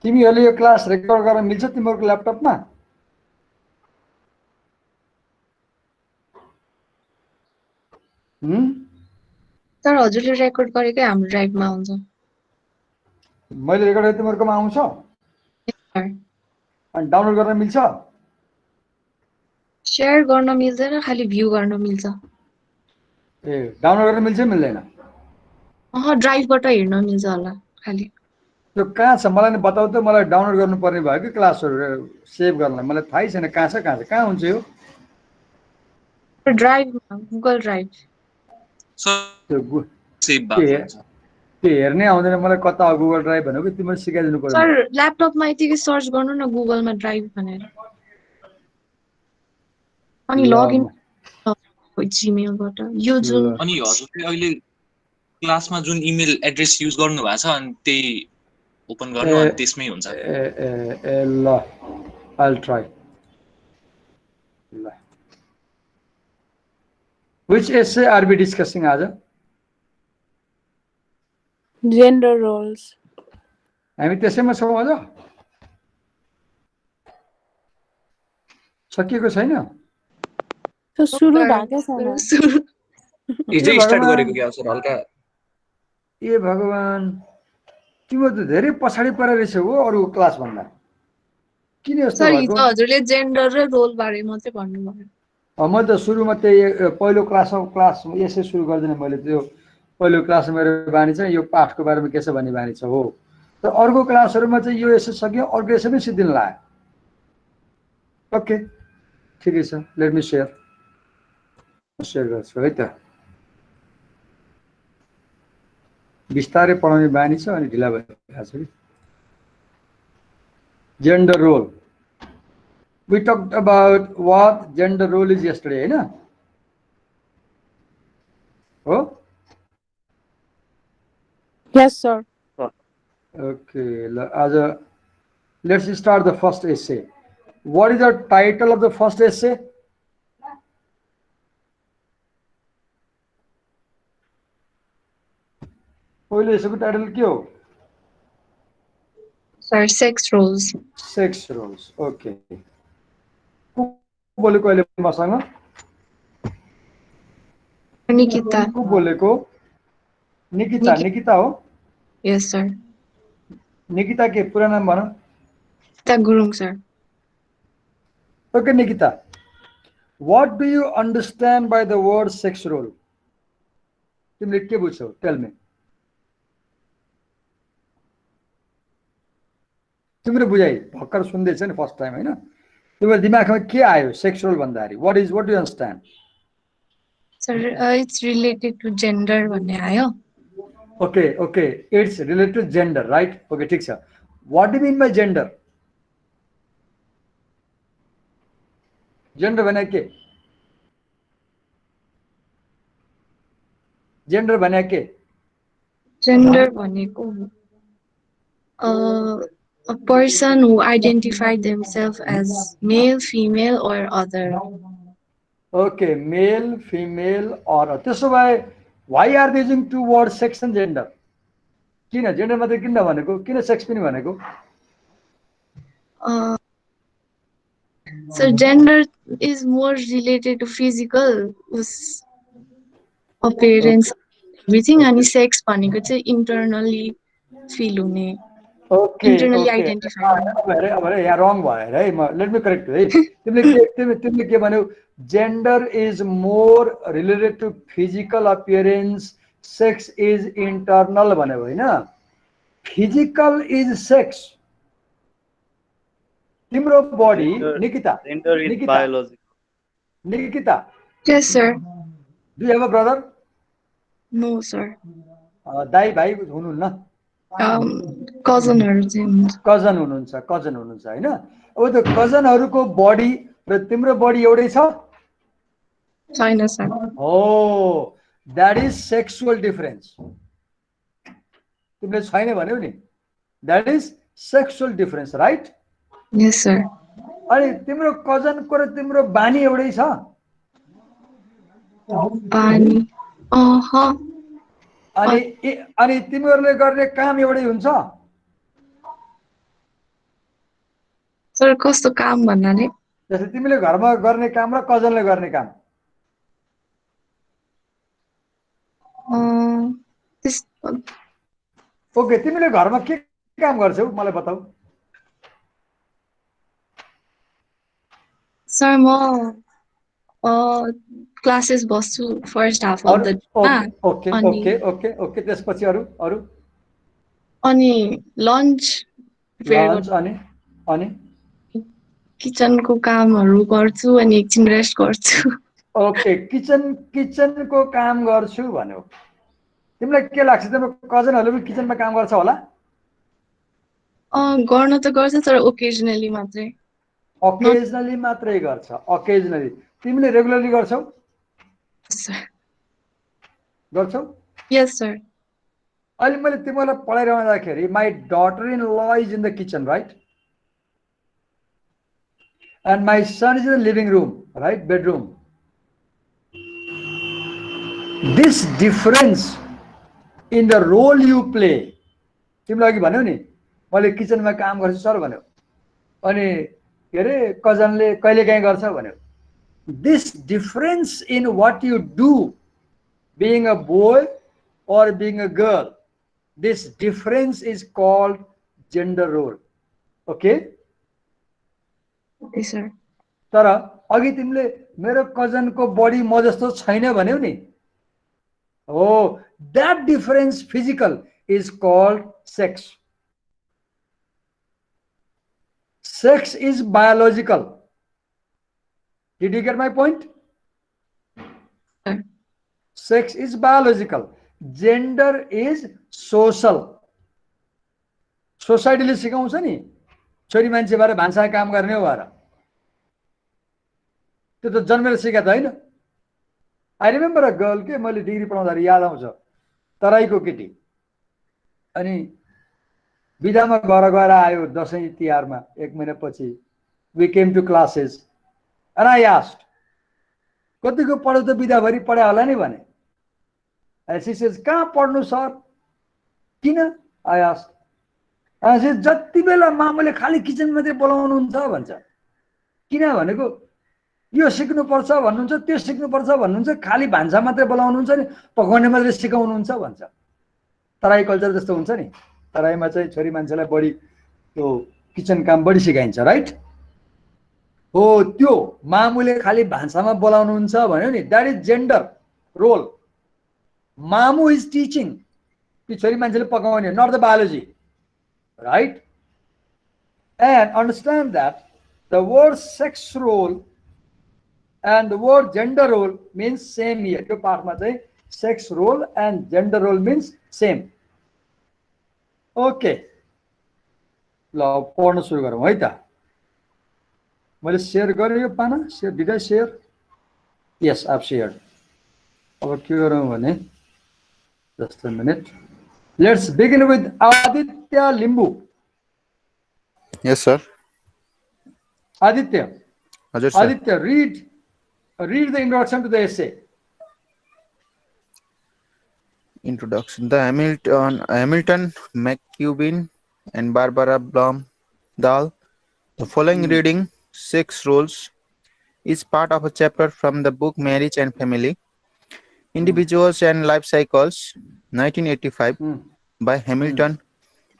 तिमीहरूले यो class record गर्न मिल्छ तिमीहरूको ल्यापटपमा? सर हजुरले रेकर्ड गरेकै हाम्रो ड्राइभमा आउँछ। मैले रेकर्ड गरेँ तिमीहरूकोमा आउँछ? अनि डाउनलोड गर्न मिल्छ? शेयर गर्न मिल्दैन, खालि भ्यू गर्न मिल्छ। ए डाउनलोड गर्न मिल्छ मिल्दैन? ड्राइभबाट हेर्न मिल्छ होला खालि। त्यो कहाँ छ मलाई नि बताऊ त, मलाई डाउनलोड गर्नुपर्ने भयो कि क्लासहरू सेभ गर्नलाई, मलाई थाहै छैन कहाँ छ कहाँ हुन्छ यो? ड्राइभमा, गुगल ड्राइभ। त्यो हेर्नै आउँदैन मलाई, कता हो गुगल ड्राइभ भनेको, तिमीले सिकाइदिनु पर्यो। सर ल्यापटपमा यतिकै सर्च गर्नु न गुगलमा ड्राइभ भनेर, अनि लगइन जीमेलबाट। यो जुन अनि हजुरले अहिले क्लासमा जुन इमेल एड्रेस युज गर्नु भएको छ अनि त्यही ओपन गर्नु अनि त्यसमै हुन्छ। ल I'll try. Which essay are we discussing आज? Gender roles. हामी त्यसैमा छौँ अझ? सकिएको छैन? तो सुरु भएको छैन। हिजै स्टार्ट गरेको क्या सर हल्का। ए भगवान, तिम्रो त धेरै पछाडी परेर रहेछ हो अरु क्लास भन्दा। किन यस्तो भएको? सर हजुरले जेन्डर र रोल बारे मात्रै भन्नुभयो। म त सुरुमा त्यही पहिलो क्लास यसै सुरु गर्दिनँ मैले। त्यो पहिलो क्लास मेरो बानी छ यो पाठको बारेमा के छ भन्ने बानी छ हो। तर अर्को क्लासहरुमा चाहिँ यो यसै सक्यो, अर्को यसै पनि सिद्धिन लाग्यो। ओके ठिकै छ, लेट मी शेयर गर्छु है त। बिस्तारै पढाउने बानी छ अनि ढिला भइरहेछ कि। Gender role, we talked about what gender role is yesterday, na? Oh? Yes, sir. Okay, let's start the first essay. What is the title of the first essay? पहिलो एसेको टाइटल के हो? Sir, sex roles. Sex roles. Okay. बोलेको अहिले मसँग? निकिता. को बोलेको? निकिता हो? Yes, sir. Nikita के पूरा नाम भन? Nikita Gurung, sir. Okay, Nikita. What do you understand by the word sex role? तिमीले के बुझ्छौ? Tell me. तिम्रो बुझाइ भर्खर सुन्दैछ नि फर्स्ट टाइम हैन? तिम्रो दिमागमा के आयो सेक्स रोल भन्दाखेरि? What do you understand? Sir, it's related to gender भन्ने आयो. Okay. It's related to gender, right? Okay, ठीक छ. What do you mean by gender? Gender भने के? Gender भने के? Gender भनेको a person who identify themselves as male, female or other. Okay, male, female or other. त्यसो भए why are they using two words sex and gender? किन gender मात्रै किन भनेको? किन सेक्स पनि भनेको? So gender is more related to physical appearance, everything, and sex भनेको चाहिँ internally feel हुने. Internally identify. अब यहाँ wrong भयो है. Let me correct है. तिमीले के भन्यौ? Gender is more related to physical appearance, sex is internal भन्यौ Hahn? Physical is sex. तिम्रो body, Nikita. Gender is biological. Nikita. Yes, sir. Do you have a brother? No, sir. दाइ भाइ हुनुहुन्न? कजनहरु चाहिँ हुन्छ. Cousin हुनुहुन्छ हैन? अब त्यो कजनहरुको बडी र तिम्रो बडी एउटै छ? छैन sir. Oh, that is sexual difference. तिमीले छैन भन्यौ नि? That is sexual difference, right? Yes, sir. अनि तिम्रो कजनको र तिम्रो बानी एउटै छ? बानी अनि तिमीहरूले गर्ने काम एउटै हुन्छ? सर कस्तो काम भन्नाले जस्तै तिमीले घरमा गर्ने काम र कजनले गर्ने काम त्यस ओके तिमीले घरमा के काम गर्छौ मलाई बताऊ सर म क्लासेस बस्छु first half of the okay okay अनि ओके ओके ओके त्यसपछि अरु अरु अनि लन्च लन्च अनि किचनको कामहरू गर्छु अनि एकछिन रेस्ट गर्छु ओके किचनको काम गर्छु भन्यो तिमीलाई के लाग्छ तिम्रो कजनहरुले पनि किचनमा काम गर्छ होला गर्न त गर्छ तर ओकेजनली मात्रै ओकेजनली मात्रै गर्छ ओकेजनली तिमीले रेगुलरली गर्छौ गर्छौ यस सर अहिले मैले तिमीलाई पढाइरहँदाखेरि माई daughter in law is in the kitchen right and my son is in the living room right bedroom this difference in the role you play तिमीले अघि भन्यौ नि मैले किचनमा काम गर्छु सर भन्यो अनि के अरे कजनले कहिलेकाहीँ गर्छ भन्यो this difference in what you do being a boy or being a girl, this difference is called gender role. Okay? Okay, sir. तर अघि तिमीले मेरो कजनको बडी म जस्तो छैन भन्यौ नि हो that difference physical is called sex. Sex is biological. Did you get my point? Sex is biological. Gender is social. सोसाइटीले सिकाउँछ नि छोरी मान्छे भएर भान्सा काम गर्ने हो भएर त्यो त जन्मेर सिकाएको होइन आई रिमेम्बर अ गर्ल के मैले डिग्री पढाउँदाखेरि याद आउँछ तराईको केटी अनि बिदामा घर गएर आयो दशैं तिहारमा एक महिनापछि we came to classes and I asked कतिको पढ्यो त बिदाभरि पढायो होला नि भने शी सेज कहाँ पढ्नु सर किन आई आस्क्ड जति बेला मामुले खाली किचन मात्रै बोलाउनुहुन्छ भन्छ किन भनेको यो सिक्नुपर्छ भन्नुहुन्छ त्यो सिक्नुपर्छ भन्नुहुन्छ खाली भान्सा मात्रै बोलाउनुहुन्छ नि पकाउने मात्रै सिकाउनुहुन्छ भन्छ तराई कल्चर जस्तो हुन्छ नि तराईमा चाहिँ छोरी मान्छेलाई बढी त्यो किचन काम बढी सिकाइन्छ राइट हो त्यो मामुले खाली भान्सामा बोलाउनुहुन्छ भन्यो नि द्याट इज जेन्डर रोल मामु इज टिचिङ कि छोरी मान्छेले पकाउने not the biology right and understand that the word sex role and the word gender role means same here त्यो पाठमा चाहिँ sex role and gender role means same okay ल पढ्न सुरु गरौँ है त मैले सेयर गरेँ यो पाना share did I share yes I have shared अब के गरौँ भने just a minute let's begin with Aditya Limbu yes sir Aditya Ajay sir Aditya read the introduction to the essay introduction the Hamilton McCubbin and Barbara Blomdahl the following reading Sex Roles is part of a chapter from the book Marriage and Family Individuals and Life Cycles 1985 by Hamilton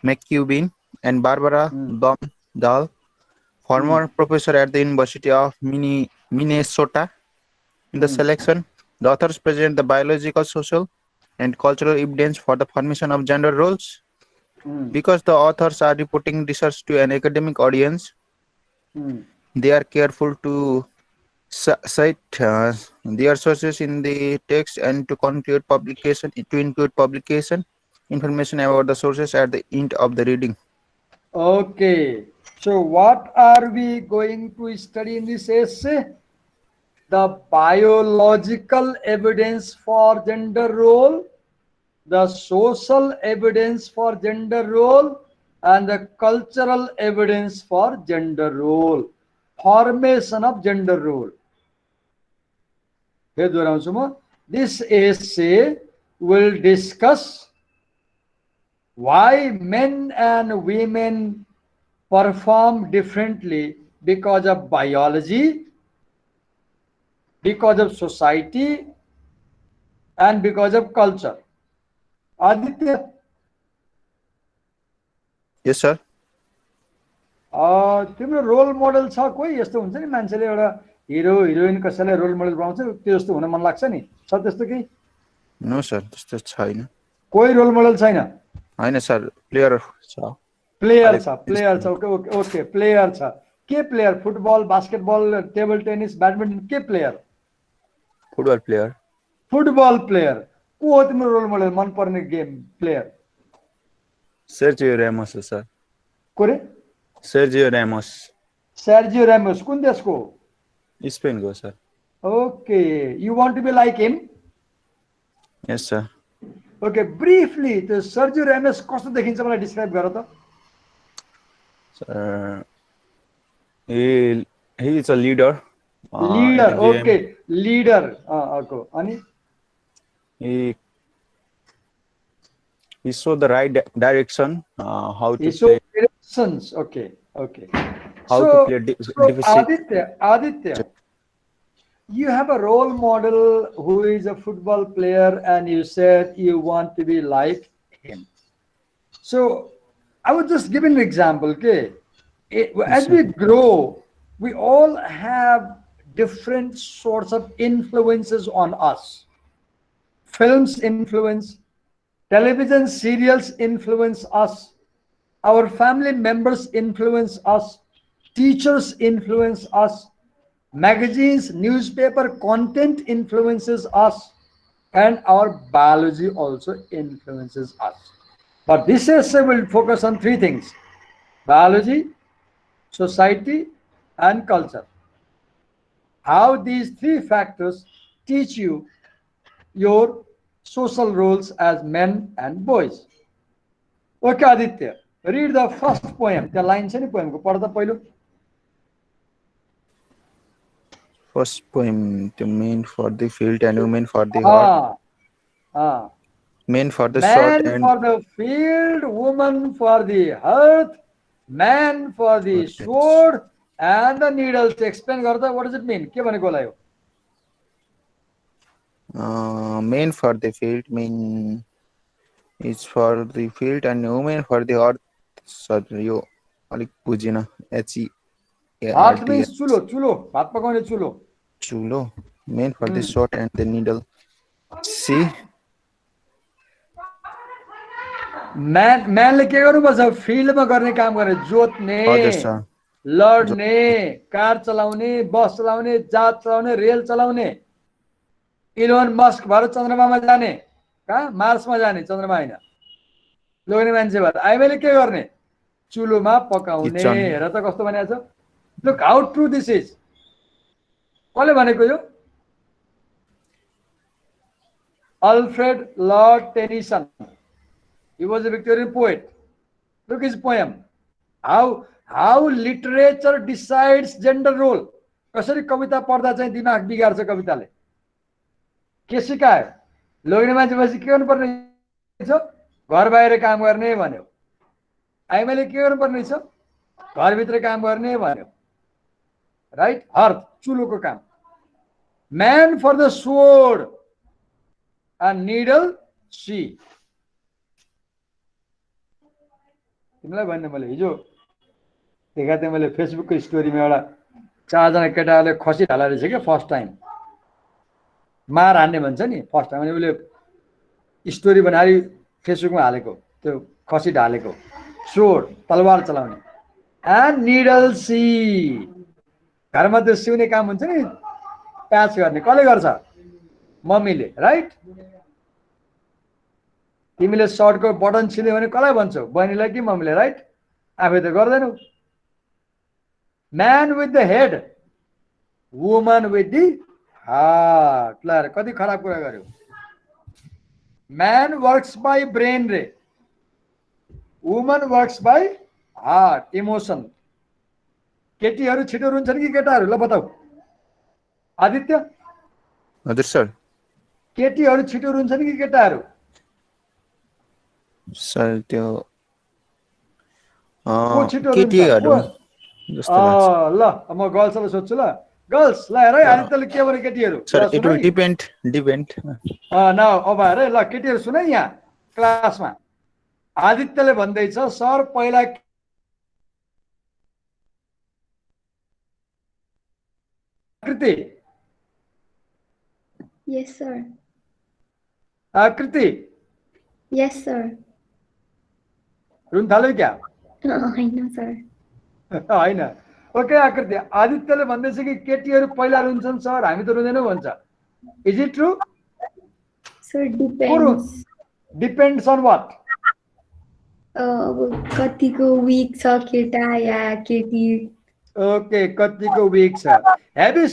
McCubbin and Barbara Blomdahl former professor at the University of Minnesota in the selection the authors present the biological social and cultural evidence for the formation of gender roles because the authors are reporting research to an academic audience they are careful to cite their sources in the text and to include publication information about the sources at the end of the reading. Okay, so what are we going to study in this essay? The biological evidence for gender role, the social evidence for gender role, and the cultural evidence for gender role. Formation of gender role. This essay will discuss why men and women perform differently because of biology, because of society, and because of culture. Aditya, Yes, sir. तिम्रो role model छ कोही यस्तो हुन्छ नि मान्छेले एउटा hero heroine कसैलाई role model बनाउँछ त्यो जस्तो हुन मन लाग्छ नि छ त्यस्तो केही No, sir. त्यस्तो छैन. कोही रोल मोडल छैन होइन सर, प्लेयर छ. प्लेयर छ ओके ओके ओके प्लेयर छ के player football basketball table tennis badminton के player football player. Football player को हो तिम्रो रोल मोडल मनपर्ने गेम प्लेयर सर्जियो रेमोस हो सर. को रे सर्जियो रेमोस. सर्जियो रेमोस कुन देशको स्पेनको sir. Okay you want to be like him yes sir. Okay briefly त्यो सर्जियो रेमोस कस्तो देखिन्छ मलाई डिस्क्राइब गर त Sir, he is a leader. Leader in the game. Okay leader अर्को अनि He showed the right direction. How to so play. directions okay okay How so, to play so defensive. Aditya you have a role model who is a football player and you said you want to be like him so I would just give an example okay as we grow we all have different sorts of influences on us films influence television serials influence us our family members influence us teachers influence us magazines newspaper content influences us and our biology also influences us but this essay will focus on three things biology society and culture how these three factors teach you your social roles as men and boys okay Aditya read the first poem the line छ नि poem को पढ त पहिलो First poem, the men for the field and women for the hearth. Men for the sword man and for the field woman for the hearth man for the sword and the needles explain गर्दा what does it mean के भनेको होला यो men for the field mean is for the field and women for the hearth. Sir, यो अलिक बुझिन. hearth means चुलो चुलो भात पकाउने चुलो चुलो. Men for the sword and the needle. See? म्यानले के गर्नुपर्छ फिल्डमा गर्ने काम गर्ने जोत्ने हजुर सर. लड्ने कार चलाउने बस चलाउने जहाज चलाउने रेल चलाउने इलोन मस्क भएर चन्द्रमामा जाने कहाँ मार्समा जाने चन्द्रमा होइन लोग्ने मान्छे भएर आइमाले के गर्ने चुलोमा पकाउने हेर त कस्तो भनेको छ look how true this is कसले भनेको यो Alfred Lord Tennyson he was a Victorian poet look his poem how literature decides gender role कसरी कविता पढ्दा चाहिँ दिमाग बिगार्छ कविताले के सिकायो लोग्ने मान्छे भएपछि के गर्नुपर्ने छ घर बाहिर काम गर्ने भन्यो आइमाले के गर्नुपर्ने छ घरभित्र काम गर्ने भन्यो राइट हर्थ चुलोको काम man for the sword and needle सी तिमीलाई भन्ने मैले हिजो देखा थिएँ मैले फेसबुकको स्टोरीमा एउटा 4 जना केटाहरूले खसी ढाला रहेछ क्या फर्स्ट टाइम मार हान्ने भन्छ नि फर्स्ट टाइम अनि उसले स्टोरी बनाएर फेसबुकमा हालेको त्यो खसी ढालेको स्वोर्ड तलवार चलाउने एन्ड निडल सी घरमा त्यो सिउने काम हुन्छ नि प्याच गर्ने कसले गर्छ मम्मीले राइट तिमीले सर्टको बटन छिन्यो भने कसलाई भन्छौ बहिनीलाई कि मम्मीले राइट आफै त गर्दैनौ man with the head woman with the heart ल कति खराब कुरा गर्यो म्यान वर्क्स बाई ब्रेन रे woman works by heart emotion केटीहरू छिटो रुन्छन् कि केटाहरू ल बताऊ आदित्य हजुर सर. केटीहरू छिटो रुन्छन् कि केटाहरू सर त्यो को छिटो रुन्छ केटीहरू को जस्तो लाग्छ ल म गर्ल्सलाई सोध्छु ल गर्ल्स ल हेर है आदित्यले के भने केटीहरू सर ल इट सुन विल डिपेन्ड न अब हेर है ल केटीहरू सुन है यहाँ क्लासमा आदित्यले भन्दैछ सर पहिला कृति Yes, sir. कृति Yes, sir. रुन थाल्यो क्या I know, sir. होइन ओके आकृति आदित्यले भन्दैछ कि केटीहरू पहिला रुन्छन् सर हामी त रुँदैनौँ भन्छ is it true Sir, depends. Depends on what अब कतिको weak छ केटा या केटी ओके कतिको विक छ have you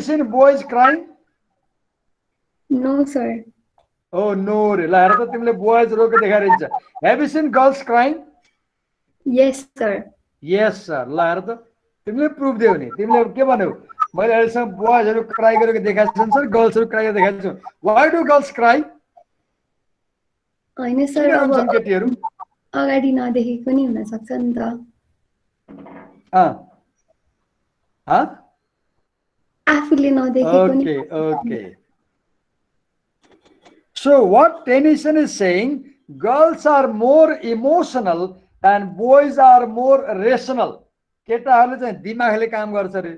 seen boys crying No, sir. Oh no रे ल हेर त तिमीले बोइज रोके देखाइरहन्छ have you seen girls crying Yes, sir. Yes sir ल हेर त तिमीले प्रुफ दियौ नि तिमीले के भन्यौ मैले अहिलेसम्म बोइजहरू क्राई गरेको देखाएको छन् सर गर्ल्सहरू क्राई गरेको देखाएको छु वाइ डु गर्ल्स क्राई होइन सर किन अब रुन्छन् केटीहरू अगाडि नदेखेको नि हुन सक्छ नि त आफूले नदेखेको नि okay okay So what Tennyson is saying, girls are more emotional and boys are more rational. केटाहरूले चाहिँ दिमागले काम गर्छ रे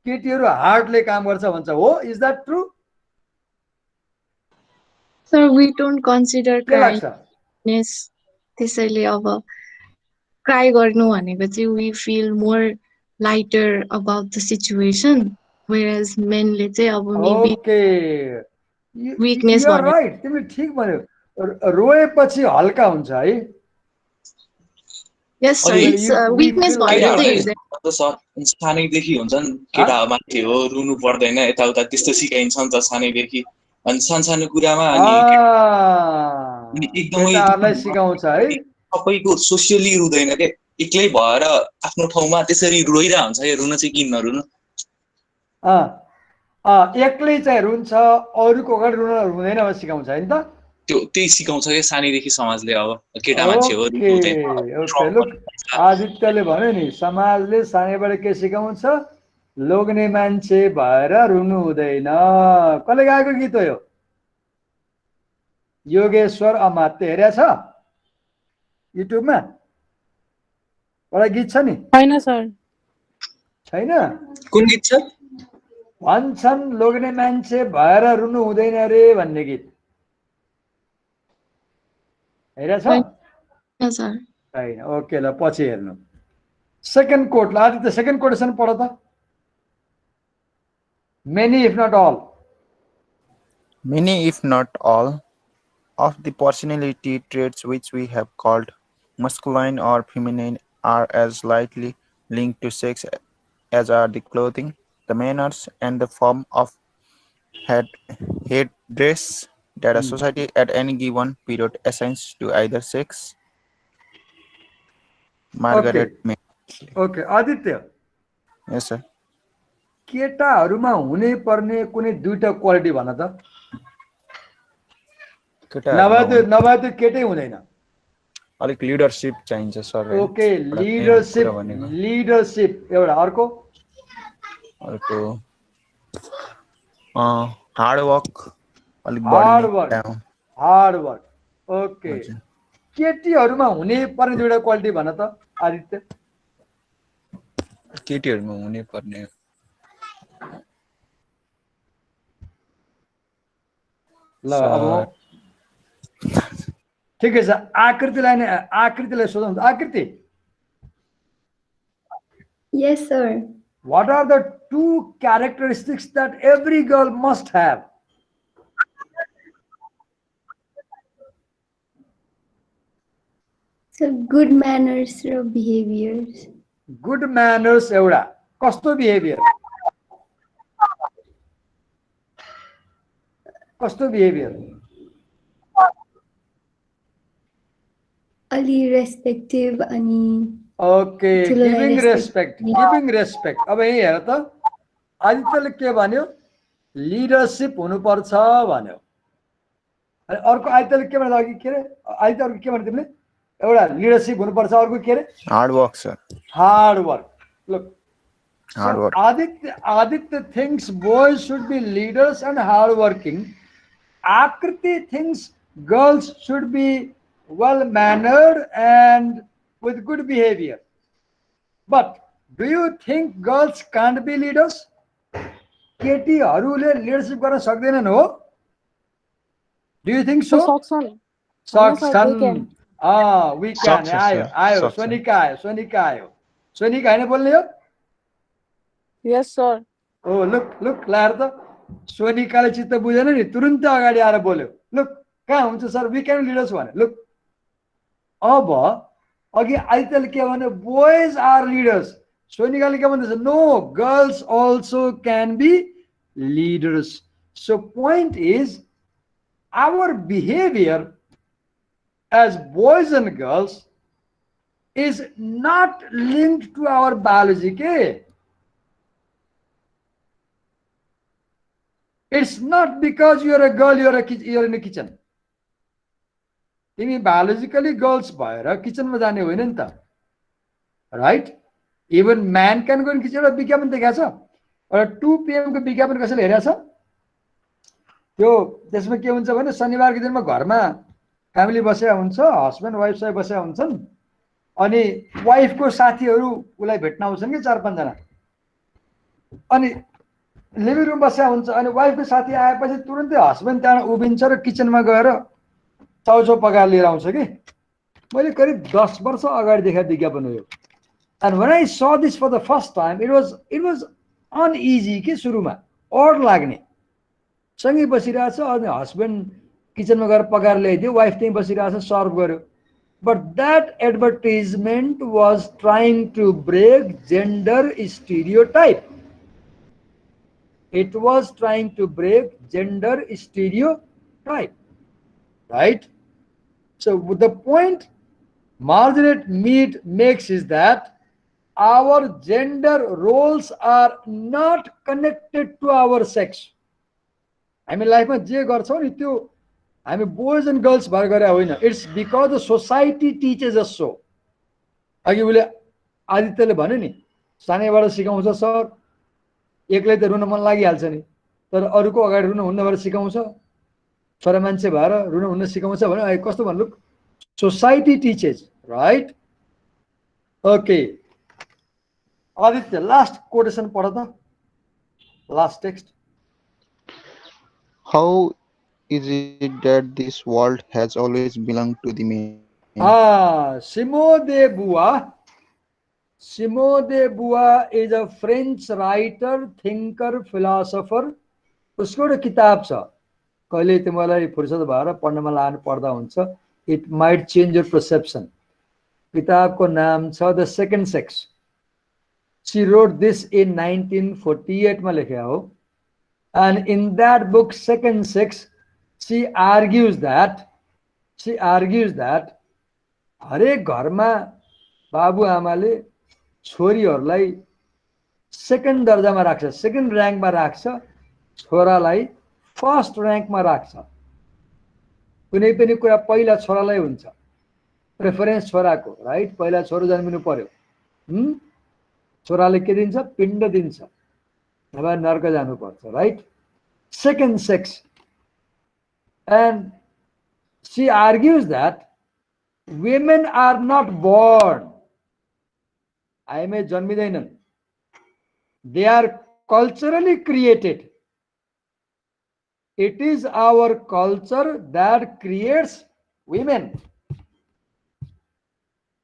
केटीहरू हार्टले काम गर्छ भन्छ हो is that true sir we don't consider के लाग्छ क्राइनेस त्यसैले अब क्राई गर्नु भनेको चाहिँ we feel more lighter about the situation whereas मेनले चाहिँ अब maybe okay Weakness you are भन्यो। राइट तिमीले ठिक भन्यौ रोएपछि हल्का हुन्छ है यस सर अनि इट्स विकनेस feel भनेर like- चाहिँ हेर्दैन सर सानैदेखि हुन्छ नि केटा मान्छे हो रुनु पर्दैन यताउता त्यस्तो सिकाइन्छ नि त सानैदेखि अनि सानसानो कुरामा अनि एकदमै केटाहरूलाई सिकाउँछ है सबैको सोसियली रुँदैन के एक्लै भएर आफ्नो ठाउँमा त्यसरी रोइरहेको हुन्छ यो रुन चाहिँ किन नरुनु एक्लै चाहिँ रुन्छ अरूको अगाडि रुन हुँदैन भनेर सिकाउँछ होइन त त्यही सिकाउँछ क्या सानैदेखि समाजले अब केटा मान्छे हो रुनु ओके लुक आदित्यले भन्यो नि समाजले सानैबाट के सिकाउँछ लोग्ने मान्छे भएर रुनु हुँदैन कसले गाएको गीत हो यो योगेश्वर अमात्य हेरेको छ युट्युबमा एउटा गीत छ नि होइन सर छैन कुन गीत छ भन्छन् लोग्ने मान्छे भएर रुनु हुँदैन रे भन्ने गीत हेरेको छ सर छैन ओके ल पछि हेर्नु सेकेन्ड कोट ल आदित्य सेकेन्ड कोटेसन पढ त many if not all Many, if not all, of the personality traits which we have called masculine or feminine are as lightly linked to sex as are the clothing, the manners, and the form of headdress that a society at any given period assigns to either sex. Margaret Mead. Okay Aditya Yes, sir. केटाहरूमा हुनै पर्ने कुनै दुईटा quality भन त नभए त्यो केटै हुँदैन अलिक लिडरशिप चाहिन्छ सर ओके लिडरशिप एउटा अर्को हार्ड वर्क अलिक हार्ड वर्क ओके केटीहरूमा हुनै पर्ने दुईटा क्वालिटी भन त आदित्य केटीहरूमा हुनै पर्ने ल अब ठिकै छ आकृतिलाई सोधौँ आकृति Yes, sir. what are the two characteristics that every girl must have So good manners raw behaviors. good manners एउटा कस्तो बिहेभियर अलि रेस्पेक्टिभ अनि ओके गिभिङ रेस्पेक्ट अब यही हेर त आदित्यले के भन्यो लिडरशिप हुनुपर्छ भन्यो अनि अर्को आदित्यले के भन्यो अघि के रे आदित्य अर्को के भन्यो तिमीले एउटा लिडरसिप हुनुपर्छ, अर्को के अरे Hard work, sir. Hard work. Look, Hard so work. Aditya thinks boys should be leaders and hard working. Akriti thinks girls should be well mannered and with good behavior. But do you think girls can't be leaders? केटीहरूले leadership गर्न सक्दैनन् हो? Do you think so? सक्छन् सक्छन्. they can. We can. सक्छ, आयो sir. आयो सक्छ. सोनिका आयो. सोनिका हैन बोल्ने हो? Yes, sir. Oh, look लाएर त सोनिकाले चित्त बुझेन नि, तुरुन्तै अगाडि आएर बोल्यो. लुक कहाँ हुन्छ सर, वी क्यान लिडर्स भने. लुक अब अघि आइतल के भने बोइज आर लिडर्स, सोनिकाले के भन्दैछ, no girls also can be leaders. So point is our behavior as boys and girls is not linked to our biology. Okay? It's not because you're a girl, you're in a kitchen. तिमी biologically girls भएर किचनमा जाने होइन नि त, right? Even म्यान क्यान गो in kitchen. एउटा विज्ञापन देखाएको छ, एउटा 2 PM को विज्ञापन कसैले हेरेको छ? त्यो त्यसमा के हुन्छ भने शनिबारको दिनमा घरमा फ्यामिली बसेका हुन्छ, हस्बेन्ड वाइफ सबै बसेका हुन्छन्, अनि वाइफको साथीहरू उसलाई भेट्न आउँछन् कि 4-5 जना, अनि लिभिङ रुम बसेका हुन्छ, अनि वाइफको साथी आएपछि तुरुन्तै हस्बेन्ड त्यहाँ उभिन्छ र किचनमा गएर चाउचाउ पकाएर लिएर आउँछ कि. मैले करिब 10 वर्ष अगाडि देखाएको विज्ञापन हो यो. And when I saw this for the first time it was uneasy कि सुरुमा अड लाग्ने. सँगै बसिरहेछ, अनि हस्बेन्ड किचनमा गएर पकाएर ल्याइदियो, वाइफ त्यहीँ बसिरहेछ, सर्भ गर्यो. But that advertisement was trying to break gender stereotype. It was trying to break gender stereotype, right? So the point Margaret Mead makes is that our gender roles are not connected to our sex. हामी लाइफमा जे गर्छौँ नि त्यो हामी boys end girls भएर गरे होइन. It's because the society teaches us so. अघि उसले आदित्यले भन्यो नि, सानैबाट सिकाउँछ सर, एक्लै त रुन मन लागिहाल्छ नि, तर अरूको अगाडि रुन हुन्न भनेर सिकाउँछ, छोरा मान्छे भएर रुन हुन्न सिकाउँछ भने कस्तो भन्नु, society teaches, right? Okay Aditya, last quotation पढ त, last text. How is it that this world has always belonged to the men? Simone de Beauvoir is a French writer, thinker, philosopher. उसको एउटा किताब छ, कहिले तिमीलाई फुर्सद भएर पढ्नमा लानु पर्दा हुन्छ. It might change your perception. किताबको नाम छ the second sex. She wrote this in 1948 मा लेखेको हो. And in that book, Second Sex, she argues that हरेक घरमा बाबुआमाले छोरीहरूलाई सेकेन्ड दर्जामा राख्छ, सेकेन्ड र्याङ्कमा राख्छ, छोरालाई फर्स्ट र्याङ्कमा राख्छ. कुनै पनि कुरा पहिला छोरालाई हुन्छ, प्रेफरेन्स छोराको, राइट? पहिला छोरो जन्मिनु पर्यो. छोराले के दिन्छ? पिण्ड दिन्छ, नभए नर्क जानुपर्छ, right? Second sex. And she argues that women are not born. आइमै जन्मिँदैनन्. They are culturally created. It is our culture that creates women.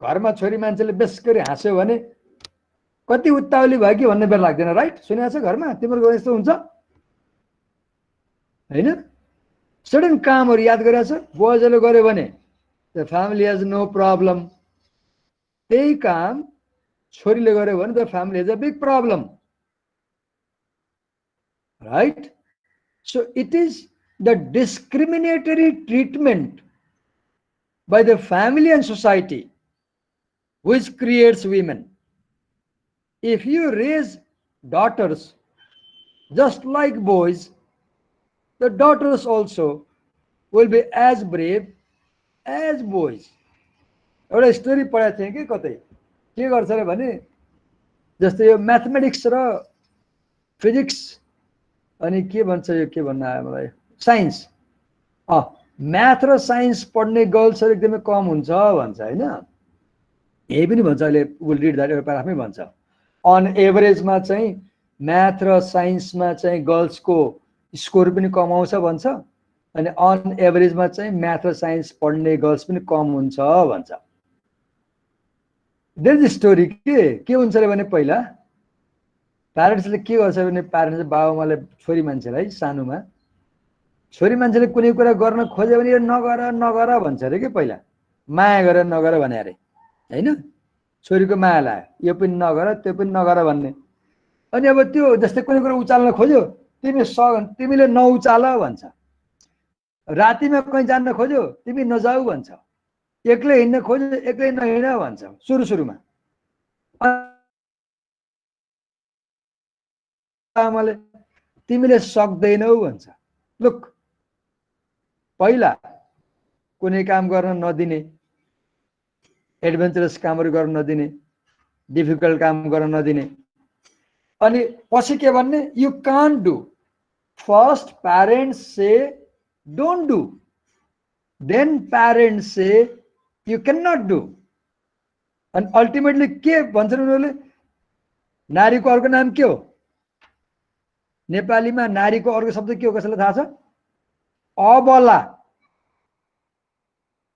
घरमा छोरी मान्छेले बेस गरी हाँस्यो भने कति उत्तावली भयो कि भन्ने बेला लाग्दैन, राइट? सुनेको छ घरमा तिम्रो यस्तो हुन्छ हैन? सडन कामहरू याद गरेको छ, बोजले गर्यो भने the family has no problem. त्यही काम छोरीले गर्यो भने the family has a big problem, right? So it is the discriminatory treatment by the family and society which creates women. If you raise daughters just like boys, the daughters also will be as brave as boys. एउटा story पढाएको थिएँ कि कतै, के गर्छ अरे भने जस्तै यो mathematics र physics अनि के भन्छ यो के भन्न आयो मलाई साइन्स, म्याथ र साइन्स पढ्ने गर्ल्सहरू एकदमै कम हुन्छ भन्छ होइन। यही पनि भन्छ अहिले विल रिड द्याट एउटा प्याराग्राफमै भन्छ अन एभरेजमा चाहिँ म्याथ र साइन्समा चाहिँ गर्ल्सको स्कोर पनि कम आउँछ भन्छ, अनि अन एभरेजमा चाहिँ म्याथ र साइन्स पढ्ने गर्ल्स पनि कम हुन्छ भन्छ। देयर इज स्टोरी के हुन्छ अरे भने पहिला प्यारेन्ट्सले के गर्छ भने प्यारेन्ट्सले बाबुआमाले छोरी मान्छेलाई सानोमा छोरी मान्छेले कुनै कुरा गर्न खोज्यो भने यो नगर नगर भन्छ अरे कि पहिला माया गरेर नगर भने अरे होइन, छोरीको माया लाग्यो यो पनि नगर त्यो पनि नगर भन्ने। अनि अब त्यो जस्तै कुनै कुरा उचाल्न खोज्यो तिमीले नउचाल भन्छ, रातिमा कहीँ जान्न खोज्यो तिमी नजाऊ भन्छ, एक्लै हिँड्न खोज्यो एक्लै नहिँड भन्छ सुरुमा। आमाले तिमीले सक्दैनौ भन्छ। लुक पहिला कुनै काम गर्न नदिने, एडभेन्चरस कामहरू गर्न नदिने, डिफिकल्ट काम गर्न नदिने, अनि पछि के भन्ने you can't do. First parents से डोन्ट डु, देन प्यारेन्ट्स से यु क्यान नट डु, अनि अल्टिमेटली के भन्छन् उनीहरूले नारीको अर्को नाम के हो नेपालीमा नारीको अर्को शब्द के हो कसैलाई थाहा छ? अबला।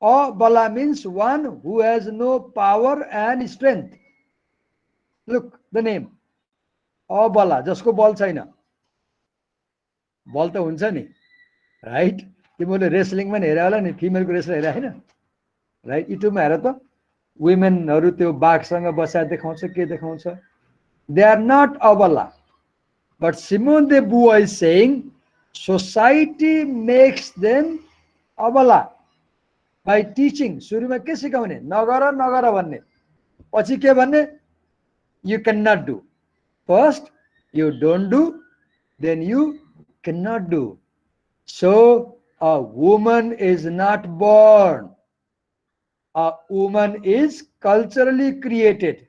अबला means one who has no power and strength. Look the name. अबला, जसको बल छैन। बल त हुन्छ नि राइट, तिमीले रेसलिङमा नि हेरे होला नि, फिमेलको रेसलर हेरे होइन राइट, युट्युबमा हेर त वुमेनहरू त्यो बाघसँग बसेर देखाउँछ के देखाउँछ, दे आर नट अबला। But Simone de Beauvoir is saying society makes them abala by teaching. सुरुमा के सिकाउने नगर नगर भन्ने, पछि के भन्ने you cannot do. First you don't do, then you cannot do. So a woman is not born, a woman is culturally created,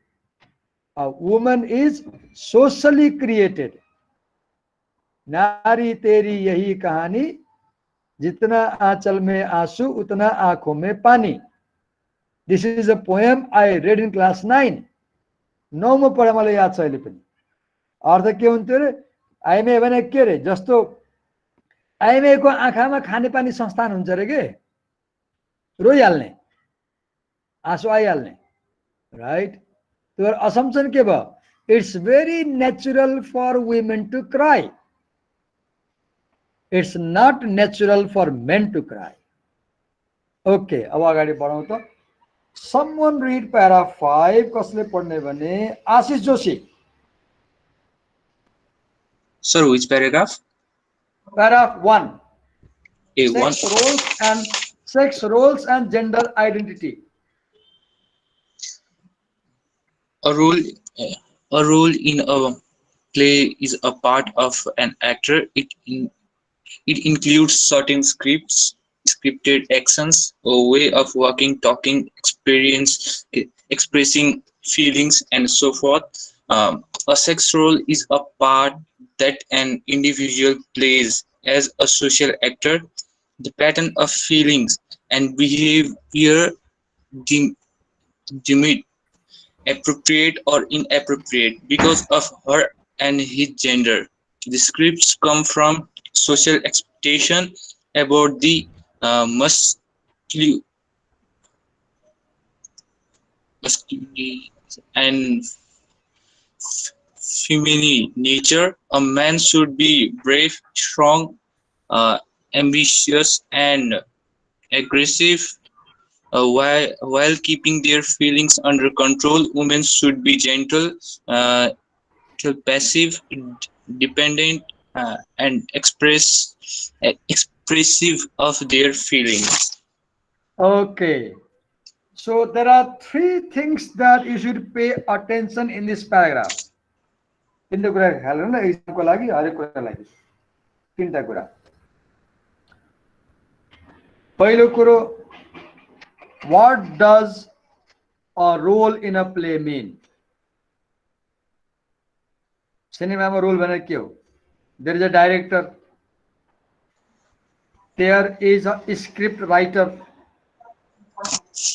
a woman is socially created. नारी तेरी यही कहानी, जितना आंचल में आंसू उतना आंखों में पानी. This is a poem I read in class 9. 9 मा पढे मलाई याद छ अहिले पनि. अर्थ के हुन्थ्यो रे आइएमए भने के रे, जस्तो आइएमए को आँखामा खानेपानी संस्थान हुन्छ रे के, रोइहाल्ने आँसु आइहाल्ने राइट. त्यो असम्पसन के भयो, it's very natural for women to cry, it's not natural for men to cry. Okay, अब अगाडि बढौं त. Someone read para 5. कसले पढ्ने भने Ashish Joshi. Sir, which paragraph? Paragraph 1. Sex roles and gender identity. A role in a play is a part of an actor. It includes certain scripted actions, a way of walking, talking, expressing feelings, and so forth. A sex role is a part that an individual plays as a social actor. The pattern of feelings and behavior deemed appropriate or inappropriate because of her and his gender. The scripts come from social expectation about the masculine and feminine nature. A man should be brave, strong, ambitious, and aggressive while keeping their feelings under control. Women should be gentle, passive, dependent, and expressive of their feelings. Okay, so there are 3 things that you should pay attention in this paragraph. तीनटा कुरा ख्याल गर्नु न एक्जामको लागि, हरेक कुराको लागि तीनटा कुरा. पहिलो कुरो, what does a role in a play mean? सिनेमामा रोल भनेर के हो? There is a director, there is a script writer,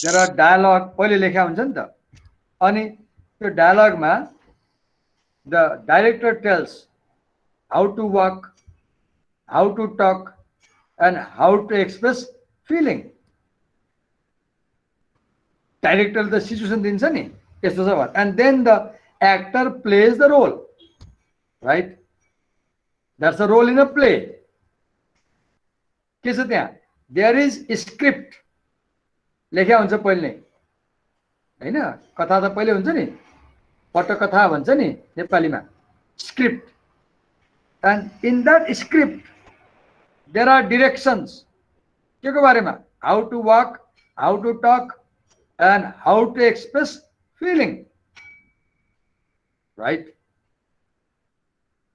there are dialogue, पहिले लेखा हुन्छ नि त, अनि त्यो डायलगमा the director tells how to walk, how to talk, and how to express feeling. Director the situation दिन्छ नि, यस्तो छ भने, and then the actor plays the role, right? That's the role in a play. के छ त्यहाँ? There is script, लेख्या हुन्छ पहिले नै, हैन? कथा त पहिले हुन्छ नि, पटकथा भन्छ नि नेपालीमा, script. And in that script there are directions, के को बारेमा? How to walk, how to talk, and how to express feeling, right?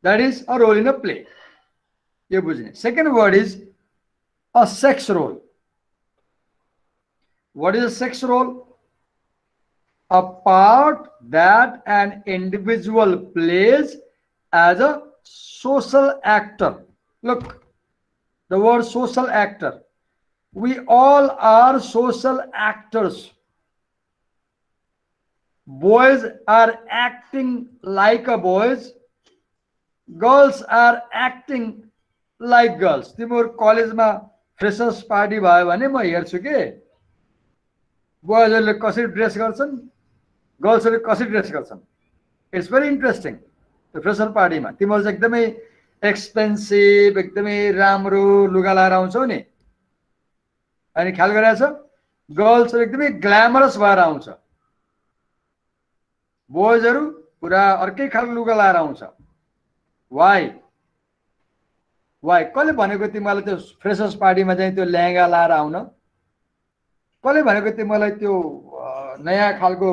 That is a role in a play. ये बुझ्ने. Second word is a sex role. What is a sex role? A part that an individual plays as a social actor. Look, the word social actor. We all are social actors. Boys are acting like a boys. Girls are acting like girls. तिम्रो कलेजमा freshers party भयो भने म हेर्छु के बोयजहरुले कसरी dress गर्छन्, गर्ल्सहरुले कसरी ड्रेस गर्छन्. It's very interesting. त्यो फ्रेशर पार्टीमा तिम्रो चाहिँ एकदमै एक्सपेन्सिभ, एकदमै राम्रो लुगा लाएर आउँछौ नि, अनि ख्याल गरेछ गर्ल्सहरु एकदमै ग्ल्यामरस भएर आउँछ, बोयजहरु पुरा अर्कै खालको लुगा लाएर आउँछ. वाइ कसले भनेको तिमीलाई त्यो फ्रेशर्स पार्टीमा चाहिँ त्यो लेहेंगा लाएर आउन? कसले भनेको तिमीलाई त्यो नयाँ खालको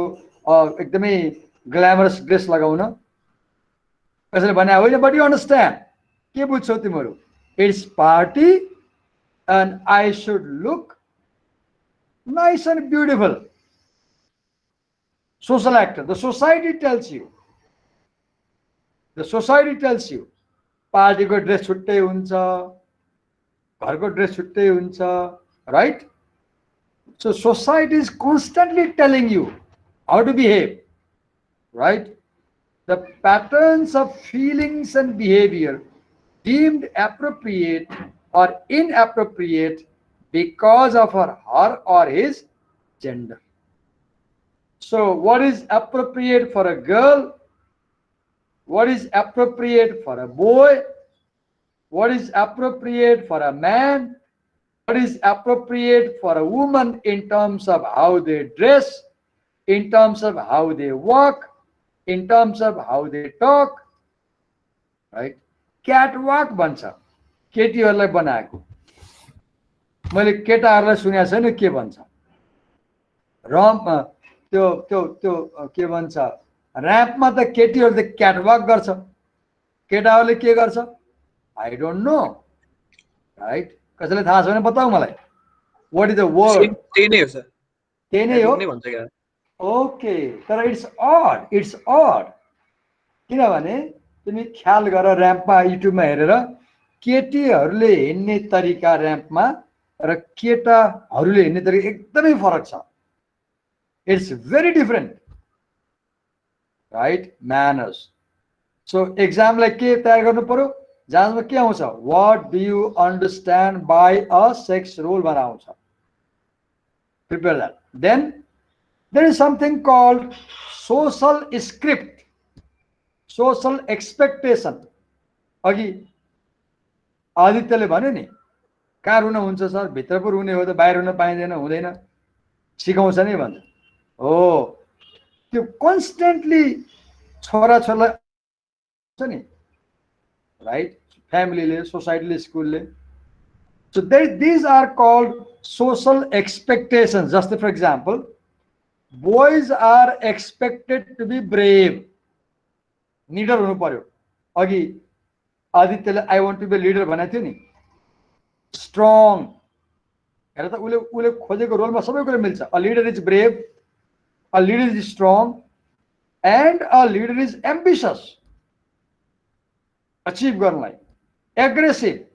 एकदमै ग्ल्यामरस ड्रेस लगाउन? कसैले भने होइन? बट यु अन्डरस्ट्यान्ड, के बुझ्छौ तिमीहरू? It's party and I should look nice end beautiful. Social actor. The society tales you, the society tales यु पार्टीको ड्रेस छुट्टै हुन्छ, घरको ड्रेस छुट्टै हुन्छ, right? So society is constantly telling you how to behave, right? The patterns of feelings and behavior deemed appropriate or inappropriate because of her or his gender. So what is appropriate for a girl? What is appropriate for a boy? What is appropriate for a man? What is appropriate for a woman in terms of how they dress, in terms of how they walk, in terms of how they talk, right? Catwalk भन्छ केटीहरुलाई बनाएको. मैले केटाहरुलाई सुनेको छैन के भन्छ. त्यो त्यो त्यो के भन्छ, र्याम्पमा त केटीहरुले क्याटवाक गर्छ, केटाहरुले के गर्छ? I don't know, right? कसैले थाहा छ भने बताऊ मलाई. What is the word? त्यही नै हो सर. त्यही नै हो. ओके, तर इट्स अड, इट्स अड. किनभने तिमी ख्याल गर, र्याम्पमा युट्युबमा हेरेर केटीहरूले हिँड्ने तरिका र्याम्पमा र केटाहरूले हिँड्ने तरिका एकदमै फरक छ. It's very different, right? Manners. So एक्जामलाई के तयार गर्नु पर्यो? जान्समा के आउँछ? What do you understand by a sex role भनेर आउँछ. Prepare that. Then there is something called social script, social expectation. अघि आदित्यले भन्यो नि, कहाँ रुन हुन्छ सर? भित्र पो रुने हो त, बाहिर रुन पाइँदैन, हुँदैन, सिकाउँछ नि भन्छ. हो, त्यो कन्स्टेन्टली छोराछोरीलाई छ नि, right? फ्यामिलीले, सोसाइटीले, स्कुलले. So these are called social expectations. Just for example, boys are expected to be brave. Leader हुनु पर्यो. अघि आदित्यले I want to be a leader भनेको थियो नि. Strong. हेर त उले खोजेको रोलमा सबै कुरा मिल्छ. A leader is brave. A leader is strong and a leader is ambitious. Achieve गर्नलाई. Aggressive.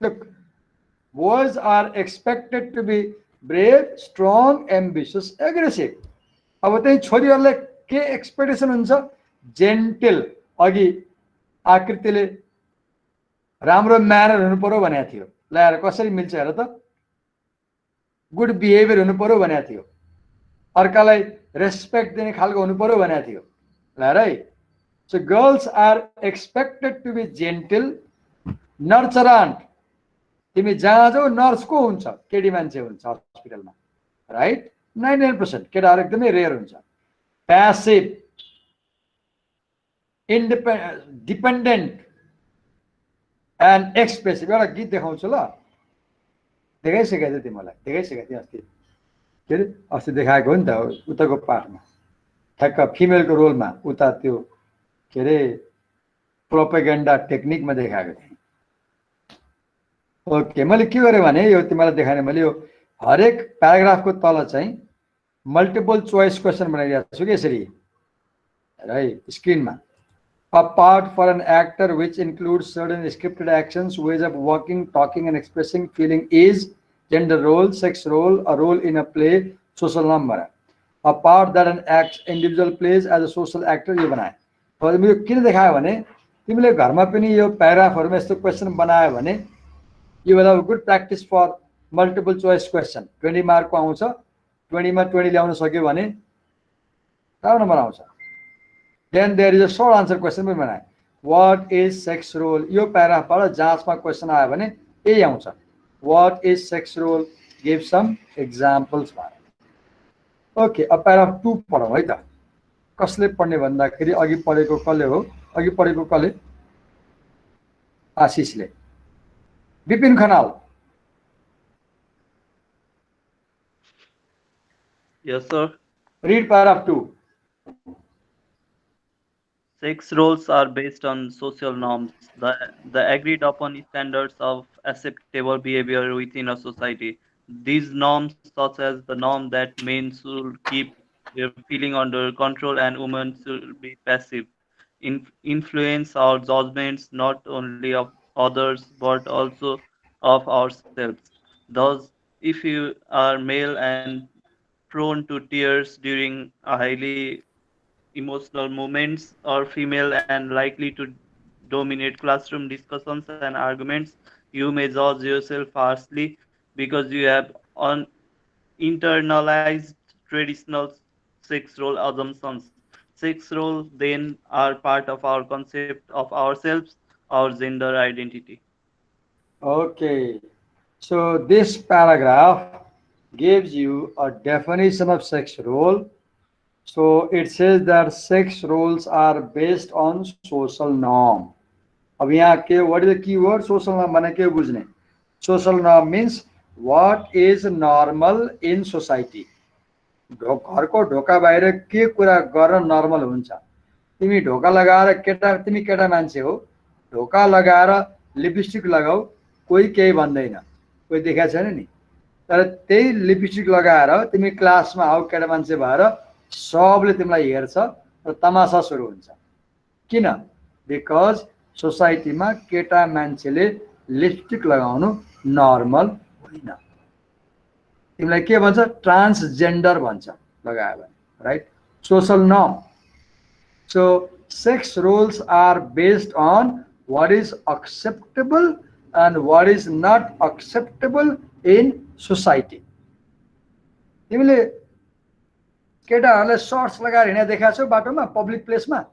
Look, boys are expected to be brave, strong, ambitious, aggressive. अब त्यही छोरीहरूलाई के एक्सपेक्टेसन हुन्छ? जेन्टल, अघि आकृतिले राम्रो म्यानर हुनु पर्यो भनेको थियो, ल यार कसरी मिल्छ हेर त, गुड बिहेभियर हुनु पर्यो भनेको थियो, अर्कालाई रेस्पेक्ट दिने खालको हुनु पर्यो भनेको थियो, ल हेर है. So girls are expected to be gentle, nurturant. तिमी जहाँ जाऊ नर्स को हुन्छ? केटी मान्छे हुन्छ हस्पिटलमा, राइट? 99% केटाहरू एकदमै रेयर हुन्छ. Passive, dependent end expressive. एउटा गीत देखाउँछु ल, देखाइसकेको थियो तिमीलाई, देखाइसकेको थिएँ अस्ति, के अरे अस्ति देखाएको हो नि त उताको पाठमा, ठ्याक्क फिमेलको रोलमा उता त्यो के अरे प्रोपेगेन्डा टेक्निकमा देखाएको थिएँ. ओके, मैले के गरेँ भने यो तिमीलाई देखाएँ, मैले यो हरेक प्याराग्राफको तल चाहिँ मल्टिपल चोइस क्वेसन बनाइरहेको छु कि यसरी है स्क्रिनमा. A part for an actor which includes certain scripted actions, ways of walking, talking and expressing feeling is gender role, sex role, a role in a play, social number. A part that an individual plays as a social actor यो बनाए. अब मैले किन देखायो भने तिमीले घरमा पनि यो प्याराग्राफहरुमा यस्तो क्वेसन बनायो भने you will have a good practice for multiple choice question. 20 mark को आउँछ, 20 मा 20 ल्याउन सक्यो भने राम्रो बनाउँछ. Then there is a short answer question पनि बनाए. What is sex role? यो प्याराग्राफबाट जाँचमा क्वेसन आयो भने यही आउँछ. What is sex role? Give some examples. Okay, अब प्याराग्राफ 2 पढौँ है त. कसले पढ्ने भन्दाखेरि अघि पढेको कसले हो? अघि पढेको कसले? आशिषले. Vipin Khanal. Yes, sir. Read paragraph 2. Sex roles are based on social norms, the agreed upon standards of acceptable behavior within a society. These norms, such as the norm that men should keep their feeling under control and women should be passive, influence our judgments not only of others but also of ourselves. Thus, if you are male and prone to tears during a highly emotional moments, or female and likely to dominate classroom discussions and arguments, you may judge yourself harshly because you have internalized traditional sex role assumptions. Sex roles then are part of our concept of ourselves, our gender identity. Okay, so this paragraph gives you a definition of sex role. So it says that sex roles are based on social norm. अब यहाँ के what is the key word? Social norm भने के बुझ्ने? Social norm means what is normal in society. घरको ढोका बाहिर के कुरा गर्न नर्मल हुन्छ? तिमी ढोका लगाएर तिमी केटा मान्छे हो, ढोका लगाएर लिपस्टिक लगाऊ, कोही केही भन्दैन, कोही देखाएको छैन नि. तर त्यही लिपस्टिक लगाएर तिमी क्लासमा आऊ केटा मान्छे भएर सबले तिमीलाई हेर्छ र तमासा सुरु हुन्छ. किन? बिकज सोसाइटीमा केटा मान्छेले लिपस्टिक लगाउनु नर्मल होइन. तिमीलाई के भन्छ? ट्रान्सजेन्डर भन्छ लगायो भने, right? Social norm. So sex roles are based on what is acceptable and what is not acceptable in society. तिमीले केटाहरूलाई सर्ट्स लगाएर हिँडेको देखाएको छौ बाटोमा, पब्लिक प्लेसमा?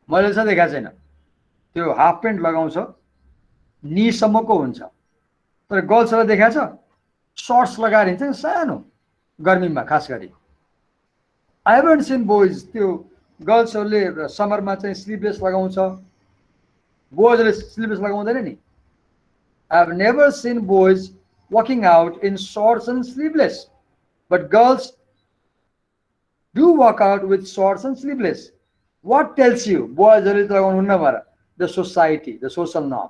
मैले चाहिँ देखाएको छैन. त्यो हाफ प्यान्ट लगाउँछ, नीसम्मको हुन्छ, तर गर्ल्सहरूलाई देखाएको छ सर्ट्स लगाएर हिँड्छ नि सानो गर्मीमा खास गरी. आई हेभन्ट सिन बोइज, त्यो गर्ल्सहरूले समरमा चाहिँ स्लिभलेस लगाउँछ, बोइजले स्लिभलेस लगाउँदैन नि. I have never seen boys walking out in shorts and sleeveless. But girls do walk out with shorts and sleeveless. What tells you? Boys are the society, the social norm.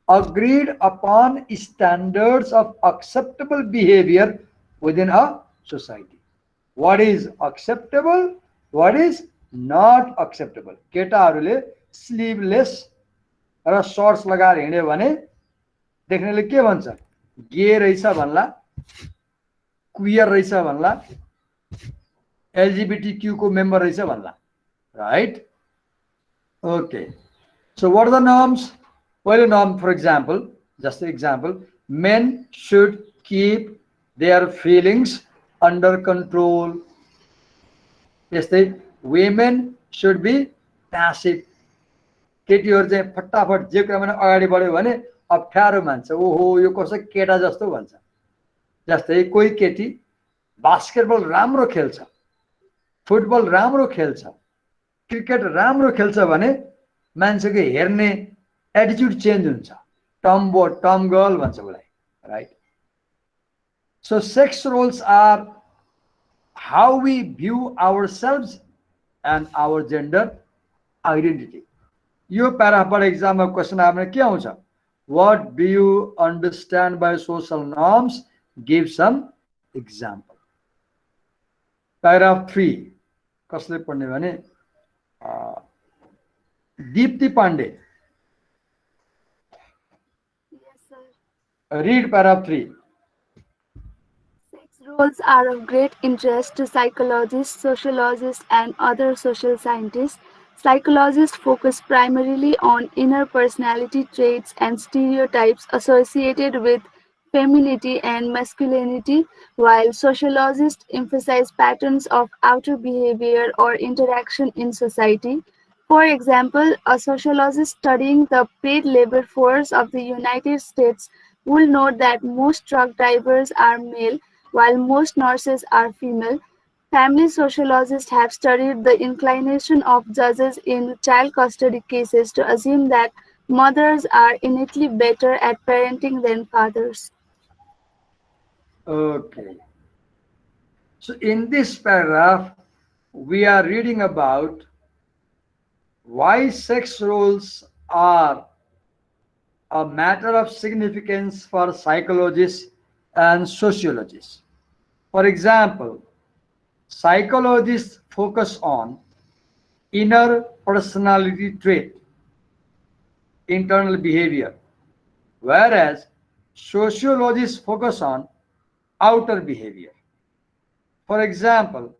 Agreed upon standards of acceptable behavior within a society. What is acceptable, what is not acceptable. केटाहरूले sleeveless र shirts लगाएर हिँड्यो भने देख्नेले के भन्छ, गे रहेछ भन्ला, queer रहेछ भन्ला, LGBTQ को member रहेछ भन्ला, right? Okay. So what are the norms? Well, norm, for example, just an example, men should keep their feelings under control. Yes, women should be passive. केटीहरु चाहिँ फटाफट जे कुरामा अगाडि बढ्यो भने अप्ठ्यारो मान्छ, ओहो यो कसो केटा जस्तो भन्छ। जस्तै कोही केटी बास्केटबल राम्रो खेल्छ, फुटबल राम्रो खेल्छ, क्रिकेट राम्रो खेल्छ भने मान्छेको हेर्ने एटिट्युड चेन्ज हुन्छ, टम बोय टम गर्ल भन्छ उसलाई, right? So sex roles are how we view ourselves and our gender identity. यो प्याराबाट एक्जाममा क्वेसन आयो भने के आउँछ? What do you understand by social norms, give some example. Paragraph 3 कसले पढ्ने भने Deepti Pandey. Yes, sir. Read paragraph 3. Sex roles are of great interest to psychologists, sociologists, and other social scientists. Psychologists focus primarily on inner personality traits and stereotypes associated with femininity and masculinity, while sociologists emphasize patterns of outer behavior or interaction in society. For example, a sociologist studying the paid labor force of the United States will note that most truck drivers are male, while most nurses are female. Family sociologists have studied the inclination of judges in child custody cases to assume that mothers are innately better at parenting than fathers. Okay. So in this paragraph, we are reading about why sex roles are a matter of significance for psychologists and sociologists. For example, psychologists focus on inner personality trait, internal behavior, whereas sociologists focus on outer behavior. For example,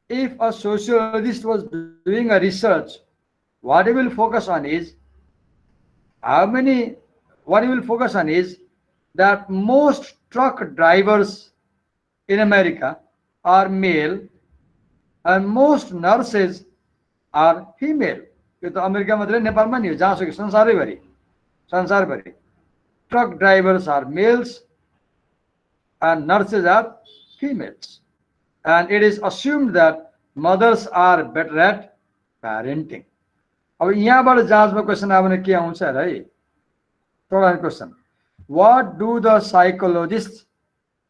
if a sociologist was doing a research, what he will focus on is that most truck drivers in America are male and most nurses are female. यो त America मात्रै नेपालमा नि हो, जहाँसुकै संसारभरि truck drivers are males and nurses are females, and it is assumed that mothers are better at parenting. अब यहाँबाट जाँचमा question आयो भने के आउँछ र है? थोडा question, what do the psychologists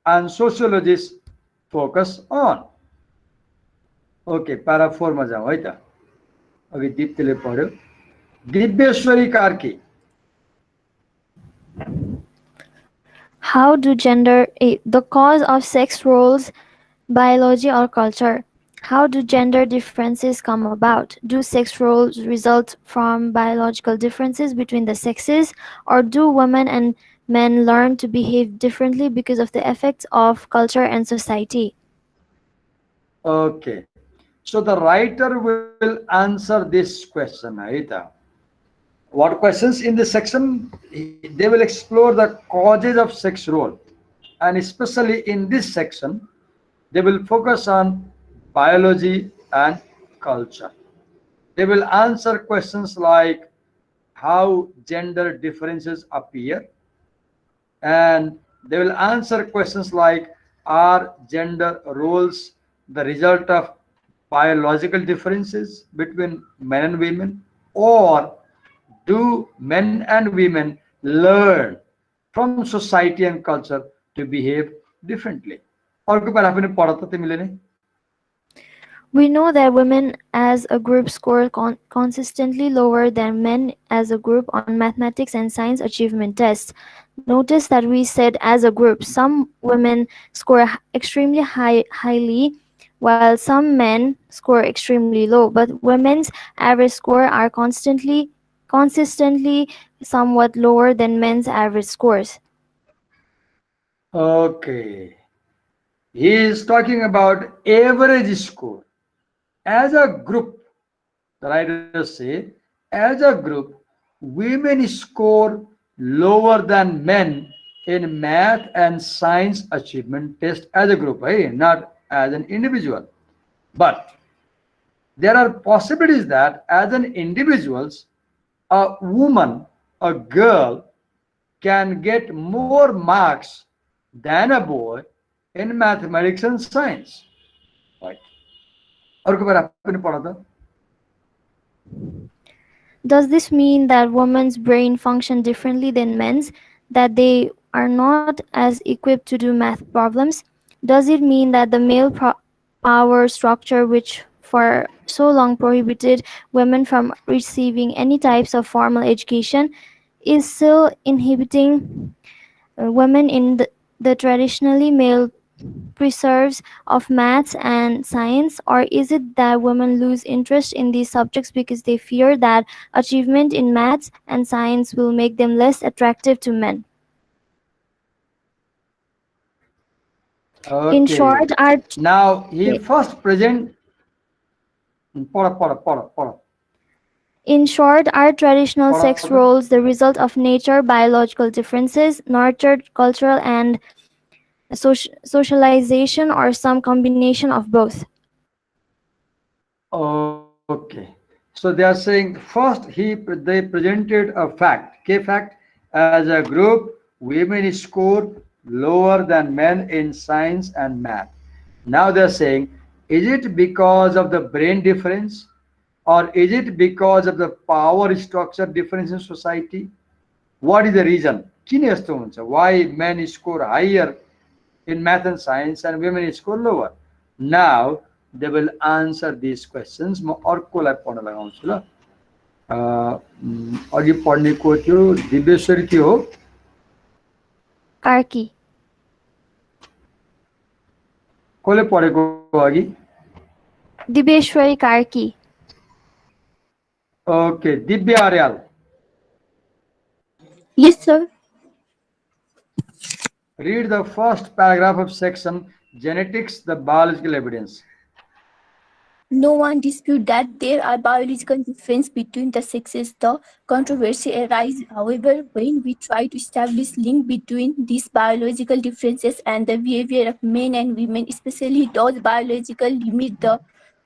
and sociologists focus on? Okay, para 4 मा जाउँ है त। अघि दीप्तिले पढ्यो, दिव्येश्वरी Karki. How do the cause of sex roles, biology or culture? How do gender differences come about? Do sex roles result from biological differences between the sexes, or do women and men learn to behave differently because of the effects of culture and society? Okay, so the writer will answer this question, Aita. What questions in this section? They will explore the causes of sex role, and especially in this section, they will focus on biology and culture. They will answer questions like how gender differences appear, and they will answer questions like, are gender roles the result of biological differences between men and women, or do men and women learn from society and culture to behave differently? अर्को पारा पनि पढ त तिमीले नै। We know that women as a group score consistently lower than men as a group on mathematics and science achievement tests. Notice that we said as a group. Some women score extremely highly, while some men score extremely low. But women's average score are consistently somewhat lower than men's average scores. Okay. He is talking about average score. As a group, the writers say, as a group, women score lower than men in math and science achievement test as a group, not as an individual. But there are possibilities that as an individuals, a woman, a girl can get more marks than a boy in mathematics and science. Right. अर्को बेला पनि पढ त Does this mean that women's brain function differently than men's, that they are not as equipped to do math problems? Does it mean that the male power structure, which for so long prohibited women from receiving any types of formal education, is still inhibiting women in the traditionally male preserves of maths and science, or is it that women lose interest in these subjects because they fear that achievement in maths and science will make them less attractive to men? In Okay. short, our Now he first present पढ in short, are traditional पढ sex roles the result of nature, biological differences, nurtured, cultural, and socialization, or some combination of both? Okay. So they are saying first they presented a fact, K fact, as a group, women score lower than men in science and math. Now they're saying, is it because of the brain difference or is it because of the power structure difference in society? What is the reason? किन यस्तो हुन्छ? Why men score higher in math and science and women score lower? Now they will answer these questions. म अर्कोलाई पढ्न लगाउँछु ल अघि पढ्ने को थियो दिव्यश्वरी थियो हो Karki. कसले पढेको अघि Dibeshwari Karki. Okay Divya Aryal Yes, sir. read the first paragraph of section genetics the biological evidence. No one disputes that there are biological differences between the sexes. The controversy arises, however, when we try to establish link between these biological differences and the behavior of men and women, especially those biological limit the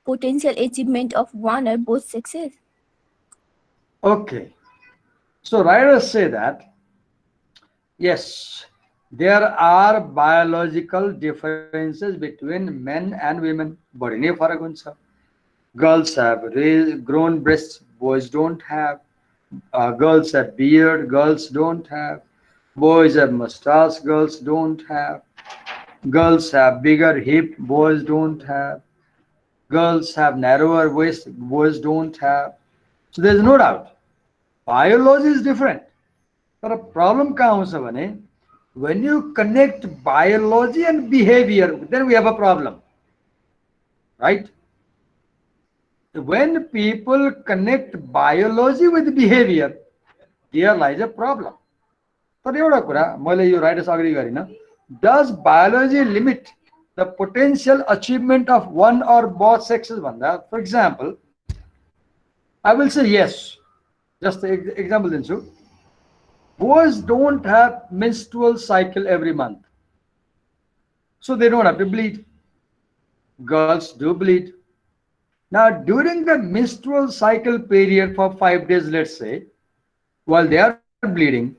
potential achievement of one or both sexes. Okay, so writers say that yes, there are biological differences between men and women. बढी नै फरक हुन्छ. Girls have grown breasts, boys don't have. Girls have beard, girls don't have. Boys have mustache, girls don't have. Girls have bigger hip, boys don't have. Girls have narrower waist, boys don't have. So there's no doubt. Biology is different. But a problem comes when you connect biology and behavior, then we have a problem. Right? When people connect biology with behavior, there lies a problem. तर एउटा कुरा मैले यो writers agree गरिन does biology limit the potential achievement of one or both sexes भन्दा for example I will say yes, just example दिन्छु. Boys don't have menstrual cycle every month, so they don't have to bleed. Girls do bleed. Now during the menstrual cycle period for 5 days, let's say, while they are bleeding,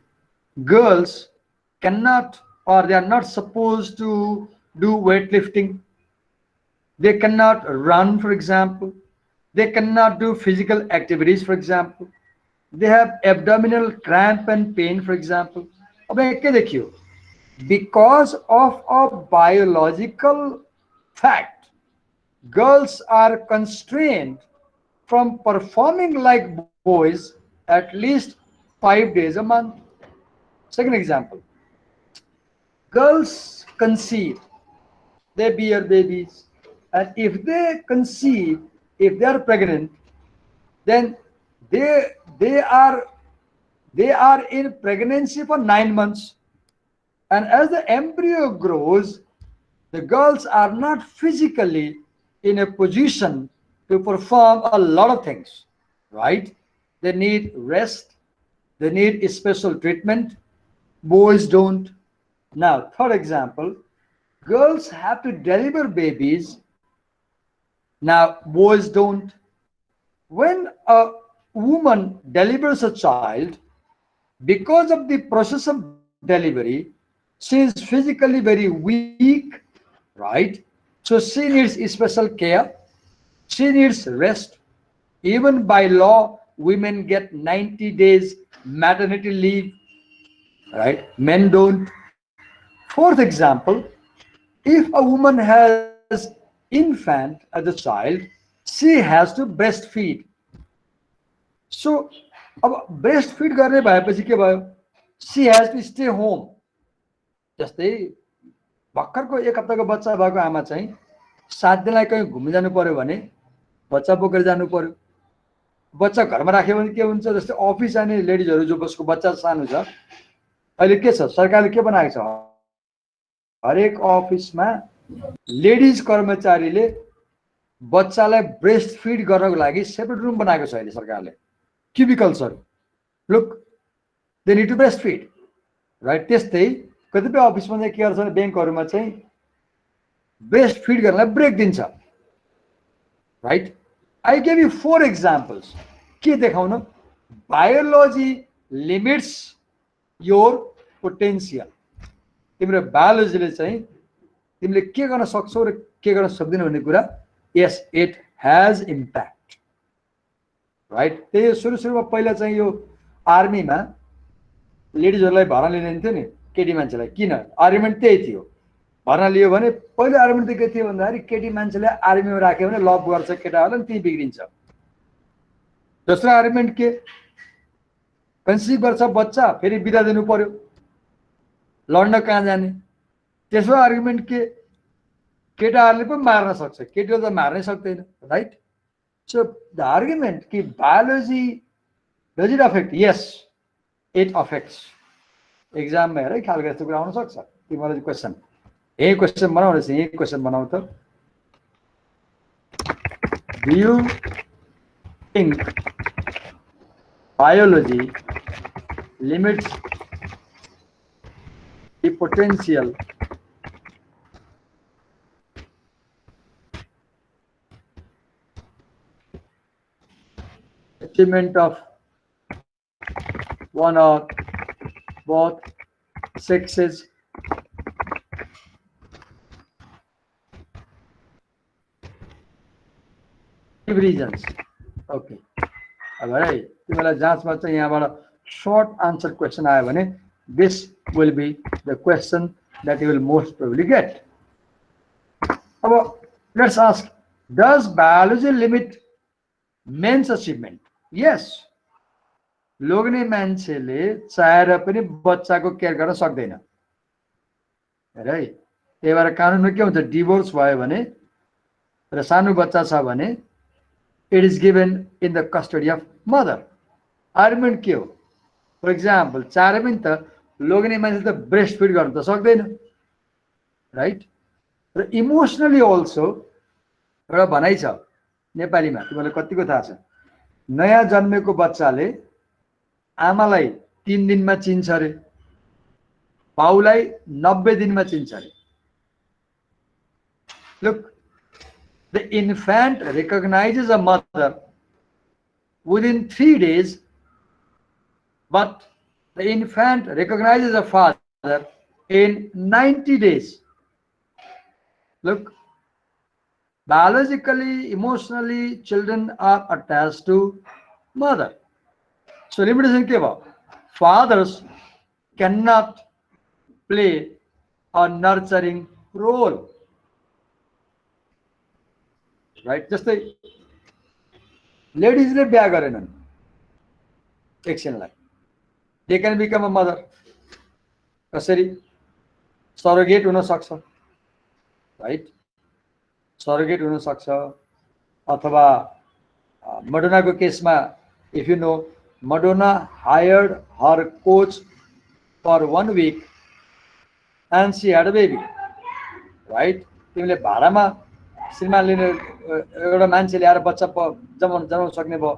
girls cannot or they are not supposed to do weightlifting. They cannot run, for example. They cannot do physical activities, for example. They have abdominal cramp and pain, for example. अब एक देखियो, because of a biological fact, girls are constrained from performing like boys at least 5 days a month. Second example, girls conceive, they bear babies, and if they conceive, if they are pregnant, then they they are they are in pregnancy for 9 months, and as the embryo grows, the girls are not physically in a position to perform a lot of things, right? They need rest, they need special treatment. Boys don't. Now, third example, girls have to deliver babies. Now, boys don't. When a woman delivers a child, because of the process of delivery, she is physically very weak, right? So she needs special care, she needs rest. Even by law, women get 90 days maternity leave, right? Men don't. Fourth example, if a woman has infant as a child, she has to breastfeed. So अब breastfeed गर्ने भएपछि के भयो, she has to stay home. जस्तै भर्खरको एक हप्ताको बच्चा भएको आमा चाहिँ 7 दिनलाई कहीँ घुम्न जानु पर्यो भने बच्चा बोकेर जानु पर्यो। बच्चा घरमा राख्यो भने के हुन्छ, जस्तै अफिस जाने लेडिजहरू जो बसको बच्चा सानो छ, अहिले के छ, सरकारले के बनाएको छ, हरेक अफिसमा लेडिज कर्मचारीले बच्चालाई ब्रेस्ट फिड गर्नको लागि सेपरेट रुम बनाएको छ अहिले सरकारले, क्युबिकल्सहरू। Look, they need to breastfeed, right? त्यस्तै कतिपय अफिसमा चाहिँ के गर्छ भने ब्याङ्कहरूमा चाहिँ ब्रेस्ट फिड गर्नलाई ब्रेक दिन्छ, राइट? आई गेभ यु 4 एक्जाम्पल्स। के देखाउन? Biology limits your potential. तिम्रो बायोलोजीले चाहिँ तिमीले के गर्न सक्छौ र के गर्न सक्दैनौ भन्ने कुरा, yes, it has impact, right? त्यही सुरुमा पहिला चाहिँ यो आर्मीमा लेडिजहरूलाई भर्ना लिइन्थ्यो नि, केटी मान्छेलाई। किन? आर्ग्युमेन्ट त्यही थियो। भर्ना लियो भने पहिलो आर्ग्युमेन्ट त के थियो भन्दाखेरि केटी मान्छेलाई आर्मीमा राख्यो भने लभ गर्छ केटाहरूलाई, त्यही बिग्रिन्छ। दोस्रो आर्ग्युमेन्ट के? कन्सिभ गर्छ बच्चा, फेरि बिदा दिनु पर्यो, लड्न कहाँ जाने? तेस्रो आर्ग्युमेन्ट के? केटाहरूले पनि मार्न सक्छ, केटीले त मार्नै सक्दैन, राइट? सो द आर्ग्युमेन्ट कि biology does it affect? Yes, it affects. एक्जाममा हेर खालको यस्तो कुरा आउन सक्छ। तिमीलाई क्वेसन यही क्वेसन बनाऊ रहेछ, यही क्वेसन बनाऊ त। Do you think biology limits the potential achievement of one or both sexes reasons. Okay. अब है तिमीलाई जाँचमा चाहिँ यहाँबाट सर्ट आन्सर क्वेसन आयो भने this will be the question that you will most probably get. अब let's ask, does biology limit men's achievement? Yes. लोग्ने मान्छेले चाहेर पनि बच्चाको केयर गर्न सक्दैन है। त्यही भएर कानुनमा के हुन्छ, डिभोर्स भयो भने र सानो बच्चा छ भने it is given in the custody of mother. Argument के हो? For example, चारै पनि त लोग्ने मान्छे त ब्रेस्ट फिड गर्न त सक्दैन, राइट? र इमोसनली अल्सो एउटा भनाइ छ नेपालीमा, तिमीलाई कतिको थाहा छ? नयाँ जन्मेको बच्चाले आमालाई 3 दिनमा चिन्छ अरे, बाउलाई 90 दिनमा चिन्छ अरे। Look, the infant recognizes a mother within 3 days, but the infant recognizes a father in 90 days. Look, biologically, emotionally, children are attached to mother. So limitation ke bhayo? Fathers cannot play a nurturing role. Right जस्तै लेडिजले बिहा गरेनन् एकछिनलाई they can become a mother कसरी surrogate हुन सक्छ right surrogate हुन सक्छ अथवा मडोनाको केसमा if you know Madonna hired her coach for 1 week and she had a baby right तिमीले भाडामा श्रीमान लिने एउटा मान्छे ल्याएर बच्चा जन्माउन सक्ने भयो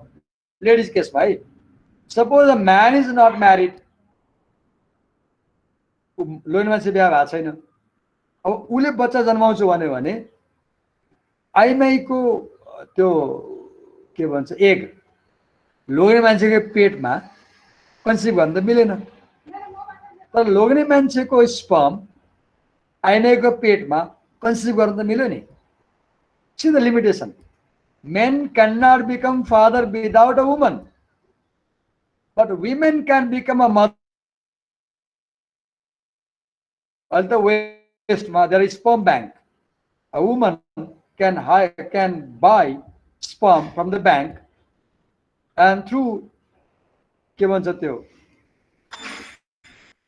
लेडिज केसमा है सपोज अ म्यान इज नट म्यारिड लोग्ने मान्छे बिहा भएको छैन अब उसले बच्चा जन्माउँछु भन्यो भने आइमाईको त्यो के भन्छ एग लोग्ने मान्छेको पेटमा कन्सिभ गर्न त मिलेन तर लोग्ने मान्छेको स्पर्म आइमाईको पेटमा कन्सिभ गर्न त मिल्यो नि see the limitation men cannot become father without a woman but women can become a mother at the west there is sperm bank a woman can buy sperm from the bank and through के भन्छ त्यो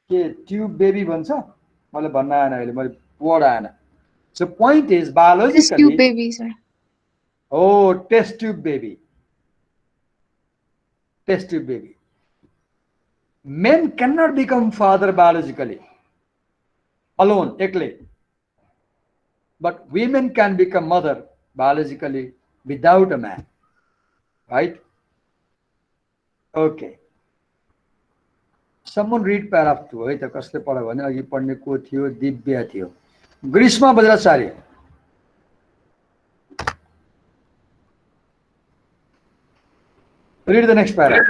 के tube baby भन्छ मलाई भन्न आएन अहिले मैले वर्ड आएन so point is biologically tube baby sir oh test tube baby men cannot become father biologically alone ekle but women can become mother biologically without a man right okay someone read paragraph 2 है त कसले पढ्यो भने अघि पढ्ने को थियो दिव्या थियो ग्रीष्मा Bajracharya read the next paragraph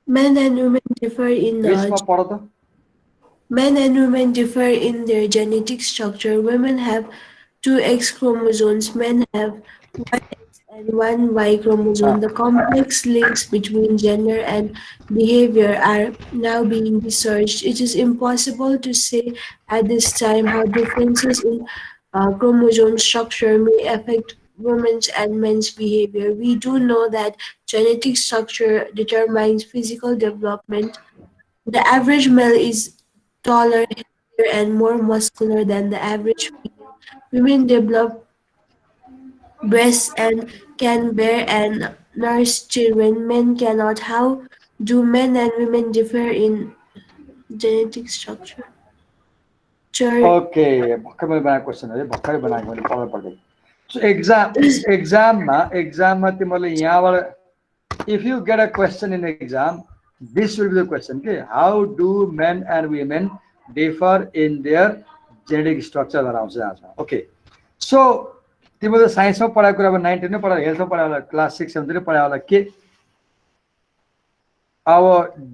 Men and women differ in ग्रीष्मा पढ त Men and women differ in their genetic structure. Women have 2 X chromosomes, men have 1 X and 1 Y chromosome. The complex links between gender and behavior are now being researched. It is impossible to say at this time how differences in chromosome structure may affect women's and men's behavior. We do know that genetic structure determines physical development. The average male is taller, heavier, and more muscular than the average female. Women develop breasts and can bear and nurse children. Men cannot. How do men and women differ in genetic structure? Okay भर्खर मैले बनाएको question है भर्खरै बनाएको मैले पढ्नु पर्दै सो एक्जाममा तिमीले यहाँबाट if you get a question in exam this will be the question के how do men and women differ in their genetic structure आउँछ यहाँ ओके सो तिमीले साइन्समा पढाएको कुरा अब 9 10 पढायो हेल्थमा पढायो होला क्लास 6 7 पढायो होला के अब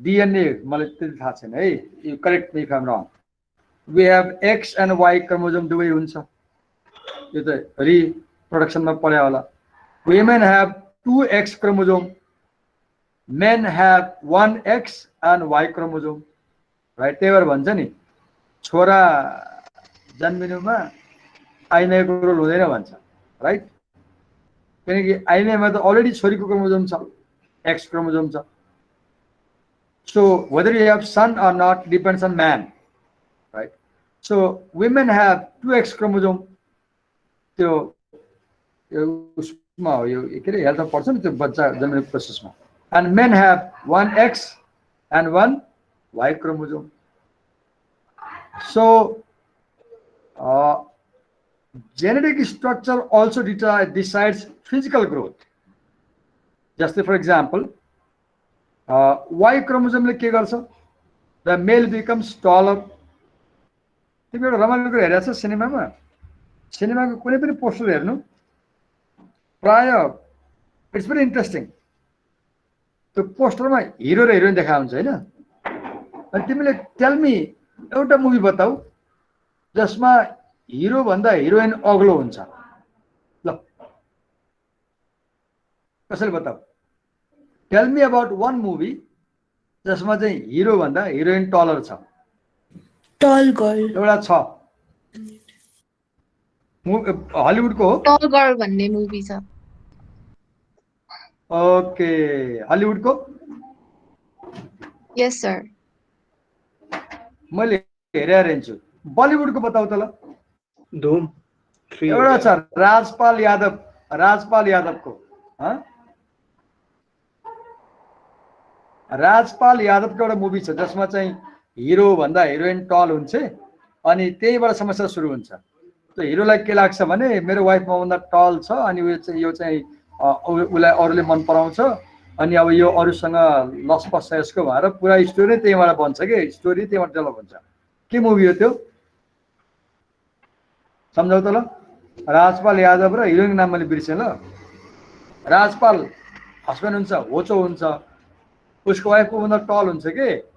डिएनए मलाई त्यति थाहा छैन है you correct me if I am wrong we have X and Y chromosome दुवै हुन्छ यो त रिप्रोडक्सनमा पढ्यो होला women have 2 X chromosome men have 1 X and Y chromosome right त्यही भएर भन्छ नि छोरा जन्मिनुमा आइमाईको रोल हुँदैन भन्छ राइट किनकि आइमाईमा त अलरेडी छोरीको क्रोमोजोम छ X chromosome छ so whether you have son or not depends on man right so women have 2 X chromosome त्यो उसमा हो यो के रे हेल्थमा पर्छ नि त्यो बच्चा जन्मिने प्रोसेसमा and men have 1 X and 1 Y chromosome so genetic structure also decides physical growth just for example Y chromosome ले के गर्छ the male becomes taller तिमी एउटा रमाइलो कुरा हेरेको छ सिनेमाको कुनै पनि पोस्टर हेर्नु प्राय इट्स भेरी इन्ट्रेस्टिङ त्यो पोस्टरमा हिरो र हिरोइन देखा हुन्छ हैन अनि तिमीले टेल मी एउटा मुभी बताऊ जसमा हिरो भन्दा हिरोइन अग्लो हुन्छ ल कसैले बताऊ tell me about one movie जसमा चाहिँ हिरो भन्दा हिरोइन टलर छ Tall girl. एउटा छ हलिउडको हो टल गर्ल भन्ने मुभी छ। ओके हलिउडको यस सर। मैले हेरेर हेर्छु बलिउडको बताऊ त ल धूम 3 हो एउटा गया। छ राजपाल यादवको हँ? राजपाल यादवको एउटा मुभी छ जसमा चाहिँ हिरो भन्दा हिरोइन टल हुन्छ अनि त्यहीबाट समस्या सुरु हुन्छ। त्यो हिरोलाई के लाग्छ भने मेरो वाइफ मभन्दा टल छ अनि यो चाहिँ उसलाई अरूले मन पराउँछ अनि अब यो अरूसँग लसपस छ यसको भएर पुरा स्टोरी त्यहीबाट बन्छ कि स्टोरी त्यहीबाट डेभलप हुन्छ। के मुभी हो त्यो सम्झाउ त ल। राजपाल यादव र हिरोइनको नाम मैले बिर्सेँ ल। राजपाल हस्बेन्ड हुन्छ होचो हुन्छ उसको वाइफको भन्दा टल हुन्छ कि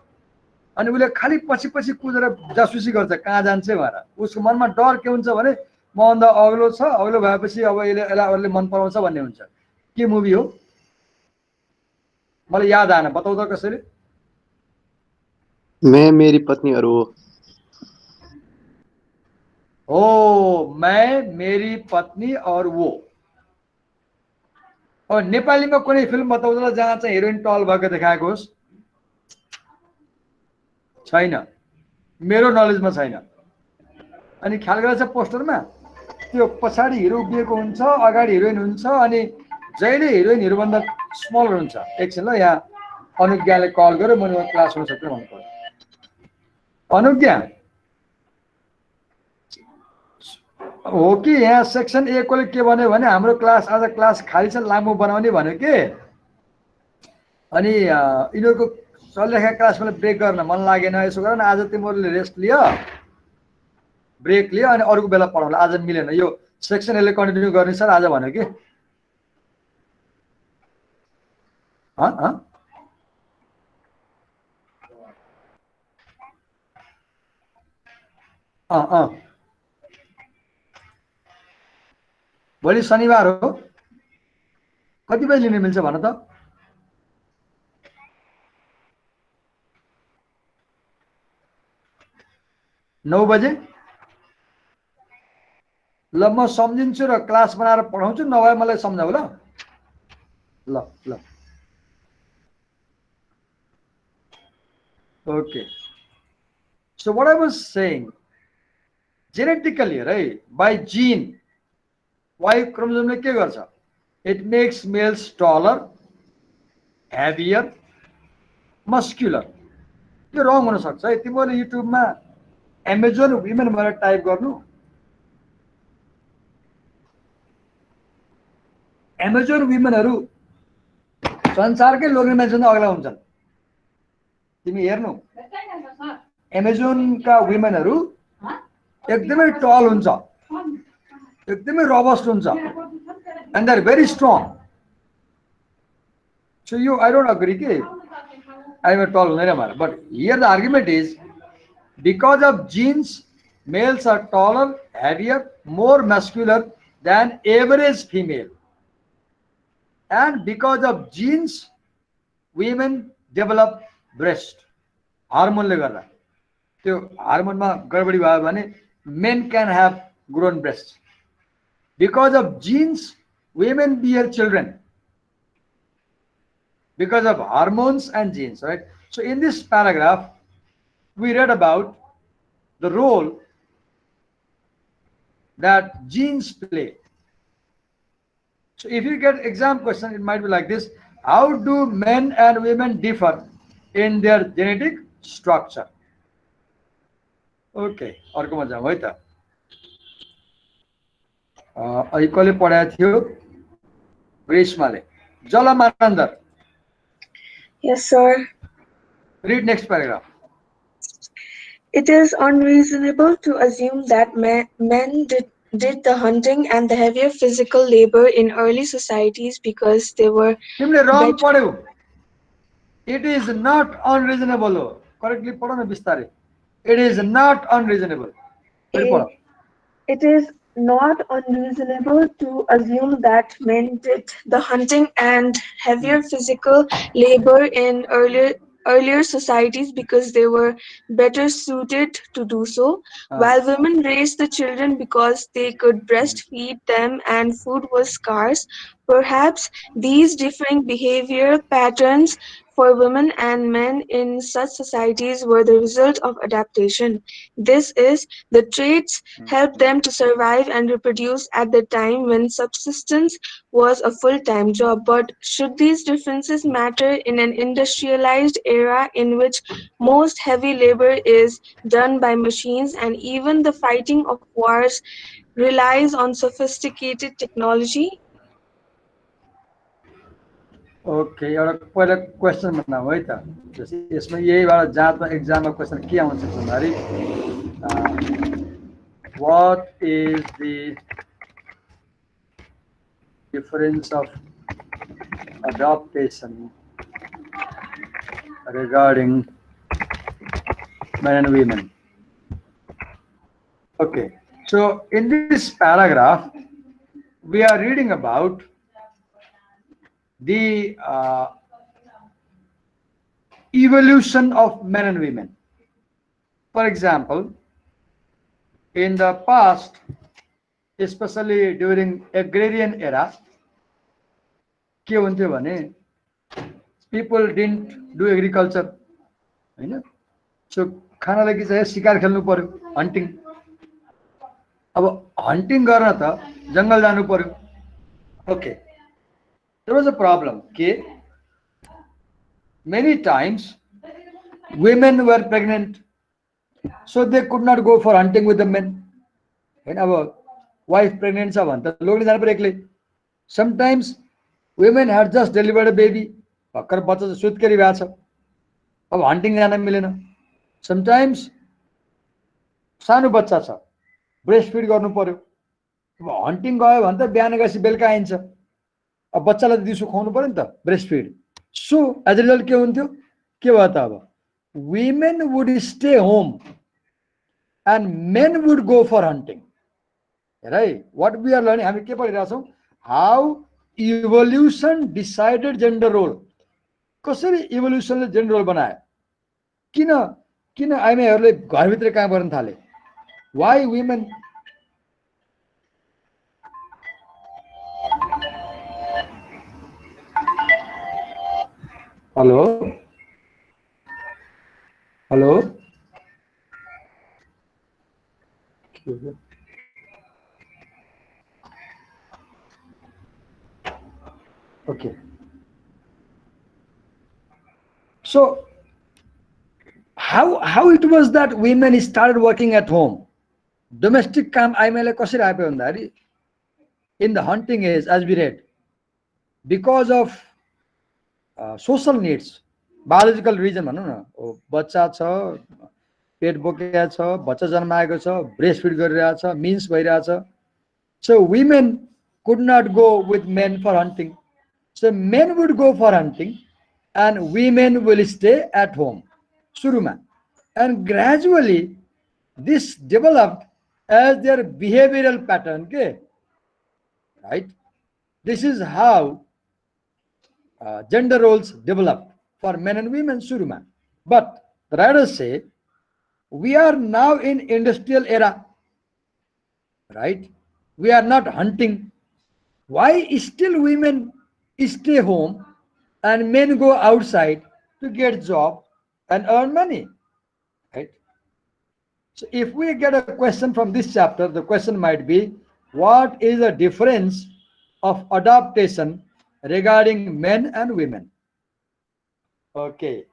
अनि उसले खालि पछि पछि कुदेर जासुसी गर्छ कहाँ जान्छ भनेर। उसको मनमा डर के हुन्छ भने मभन्दा अग्लो छ अग्लो भएपछि अब यसलाई अरूले मन पराउँछ भन्ने हुन्छ। के मुभी हो मलाई याद आएन बताउ त कसरी। मैं मेरी पत्नी और वो। हो मैं मेरी पत्नी और वो। और नेपालीमा कुनै फिल्म बताउ त जहाँ चाहिँ हिरोइन टल भएको देखाएको होस्। छैन मेरो नलेजमा छैन। अनि ख्याल गरेर चाहिँ पोस्टरमा त्यो पछाडि हिरो उभिएको हुन्छ अगाडि हिरोइन हुन्छ अनि जहिले हिरोइन हिरोभन्दा स्मलर हुन्छ। एकछिन ल यहाँ अनुज्ञाले कल गर्यो मैले क्लास हुन सक्छु भन्नु। अनुज्ञा हो कि यहाँ सेक्सन ए कोले के भन्यो भने हाम्रो क्लास आज क्लास खाली छ लामो बनाउने भन्यो कि अनि यिनीहरूको चलिरहेको क्लास मैले ब्रेक गर्न मन लागेन यसो गर न आज तिमीहरूले रेस्ट लियो ब्रेक लियो अनि अरूको बेला पढाउला आज मिलेन यो सेक्सन एले कन्टिन्यू गर्ने सर आज भन्यो कि भोलि शनिबार हो कति बजी लिन मिल्छ भन त। 9 बजे ल म सम्झिन्छु र क्लास बनाएर पढाउँछु नभए मलाई सम्झाउ ल ल ल okay. So what I was saying genetically right by gene Y chromosome ले के गर्छ it makes males taller heavier muscular। यो रङ हुन सक्छ है तिमीले युट्युबमा अमेजन वुमेन भनेर टाइप गर्नु अमेजन वुमेनहरु संसारकै लोग्ने मान्छेभन्दा अग्ला हुन्छन्। तिमी हेर्नु अमेजोनका वुमेनहरु एकदमै टल हुन्छ एकदमै रोबस्ट हुन्छ and they are very strong। So you I don't agree कि I am a tall हुँदैन भनेर but here the argument is because of genes males are taller heavier more muscular than average female and because of genes women develop breast hormone ले गर्दा त्यो हार्मोनमा गडबडी भयो भने men can have grown breasts because of genes women bear children because of hormones and genes, right? So in this paragraph we read about the role that genes play. So if you get exam question it might be like this, how do men and women differ in their genetic structure? Okay अर्कोमा जाउँ है त। अहिले कसले पढाएको थियो ग्रीष्माले जलमानन्दर। Yes, sir. Read next paragraph. It is unreasonable to assume that men did the hunting and the heavier physical labor in early societies because they were तिमीले रङ पढ्यौ। It is not unreasonable हो करेक्टली पढ न बिस्तारै। It is not unreasonable। It is not unreasonable to assume that men did the hunting and heavier physical labor in earlier societies because they were better suited to do so, while women raised the children because they could breastfeed them and food was scarce. Perhaps these differing behavior patterns for women and men in such societies were the result of adaptation. This is, the traits helped them to survive and reproduce at the time when subsistence was a full-time job. But should these differences matter in an industrialized era in which most heavy labor is done by machines and even the fighting of wars relies on sophisticated technology? Okay एउटा पहिला question बनाऊ है त यसमा यहीबाट जाँचमा एक्जाममा question के आउँछ भन्दाखेरि what is the difference of adaptation regarding men and women? Okay, so in this paragraph, we are reading about the evolution of men and women. For example, in the past, especially during agrarian era, के हुन्थ्यो भने people didn't do agriculture, Hahn? So खानालाई के चाहियो, शिकार खेल्नु पर्यो, hunting. अब hunting गर्न त जंगल जानु पर्यो. Okay, there was a problem. Okay, many times women were pregnant, so they could not go for hunting with the men. And our wife pregnant छ भने त लोग्ने जानु पर्यो एक्लै. Sometimes women had just delivered a baby, भर्खर बच्चा सुत्केरी भएको छ, अब हन्टिङ जान मिलेन. Sometimes सानो बच्चा छ, ब्रेस्ट फिड गर्नु पर्यो, अब हन्टिङ गयो भने त बिहान गएपछि बेलुका आइन्छ, अब बच्चालाई त दिउँसो खुवाउनु पर्यो नि त, ब्रेस्ट फिड. सो एज अ रिजल्ट के हुन्थ्यो, के भयो त अब women would stay home and men would go for hunting. Right? What we are learning, हामी के पढिरहेका छौं, how evolution decided gender role. कसरी इभोल्युसनले जेन्डर रोल बनायो, किन किन आइमाईहरूले घरभित्र काम गर्न थाले, why women. Hello hello okay, so how it was that women started working at home, domestic काम आइमाईलाई कसरी आयो भन्दाखेरि, in the hunting age, as we read, because of social needs, biological reason भनौँ न, बच्चा छ, पेट बोकेको छ, बच्चा जन्माएको छ, ब्रेस्ट फिड गरिरहेको छ, मिन्स भइरहेको छ. So women could not go with men for hunting. So men would go for hunting and women will stay at home. Suruma. And gradually this developed as their behavioral pattern. Okay? Right? This is how gender roles developed for men and women. Suruma. But the writers say we are now in industrial era. Right? We are not hunting. Why still women stay home and men go outside to get job and earn money? Right? So if we get a question from this chapter, the question might be, what is the difference of adaptation regarding men and women? Okay.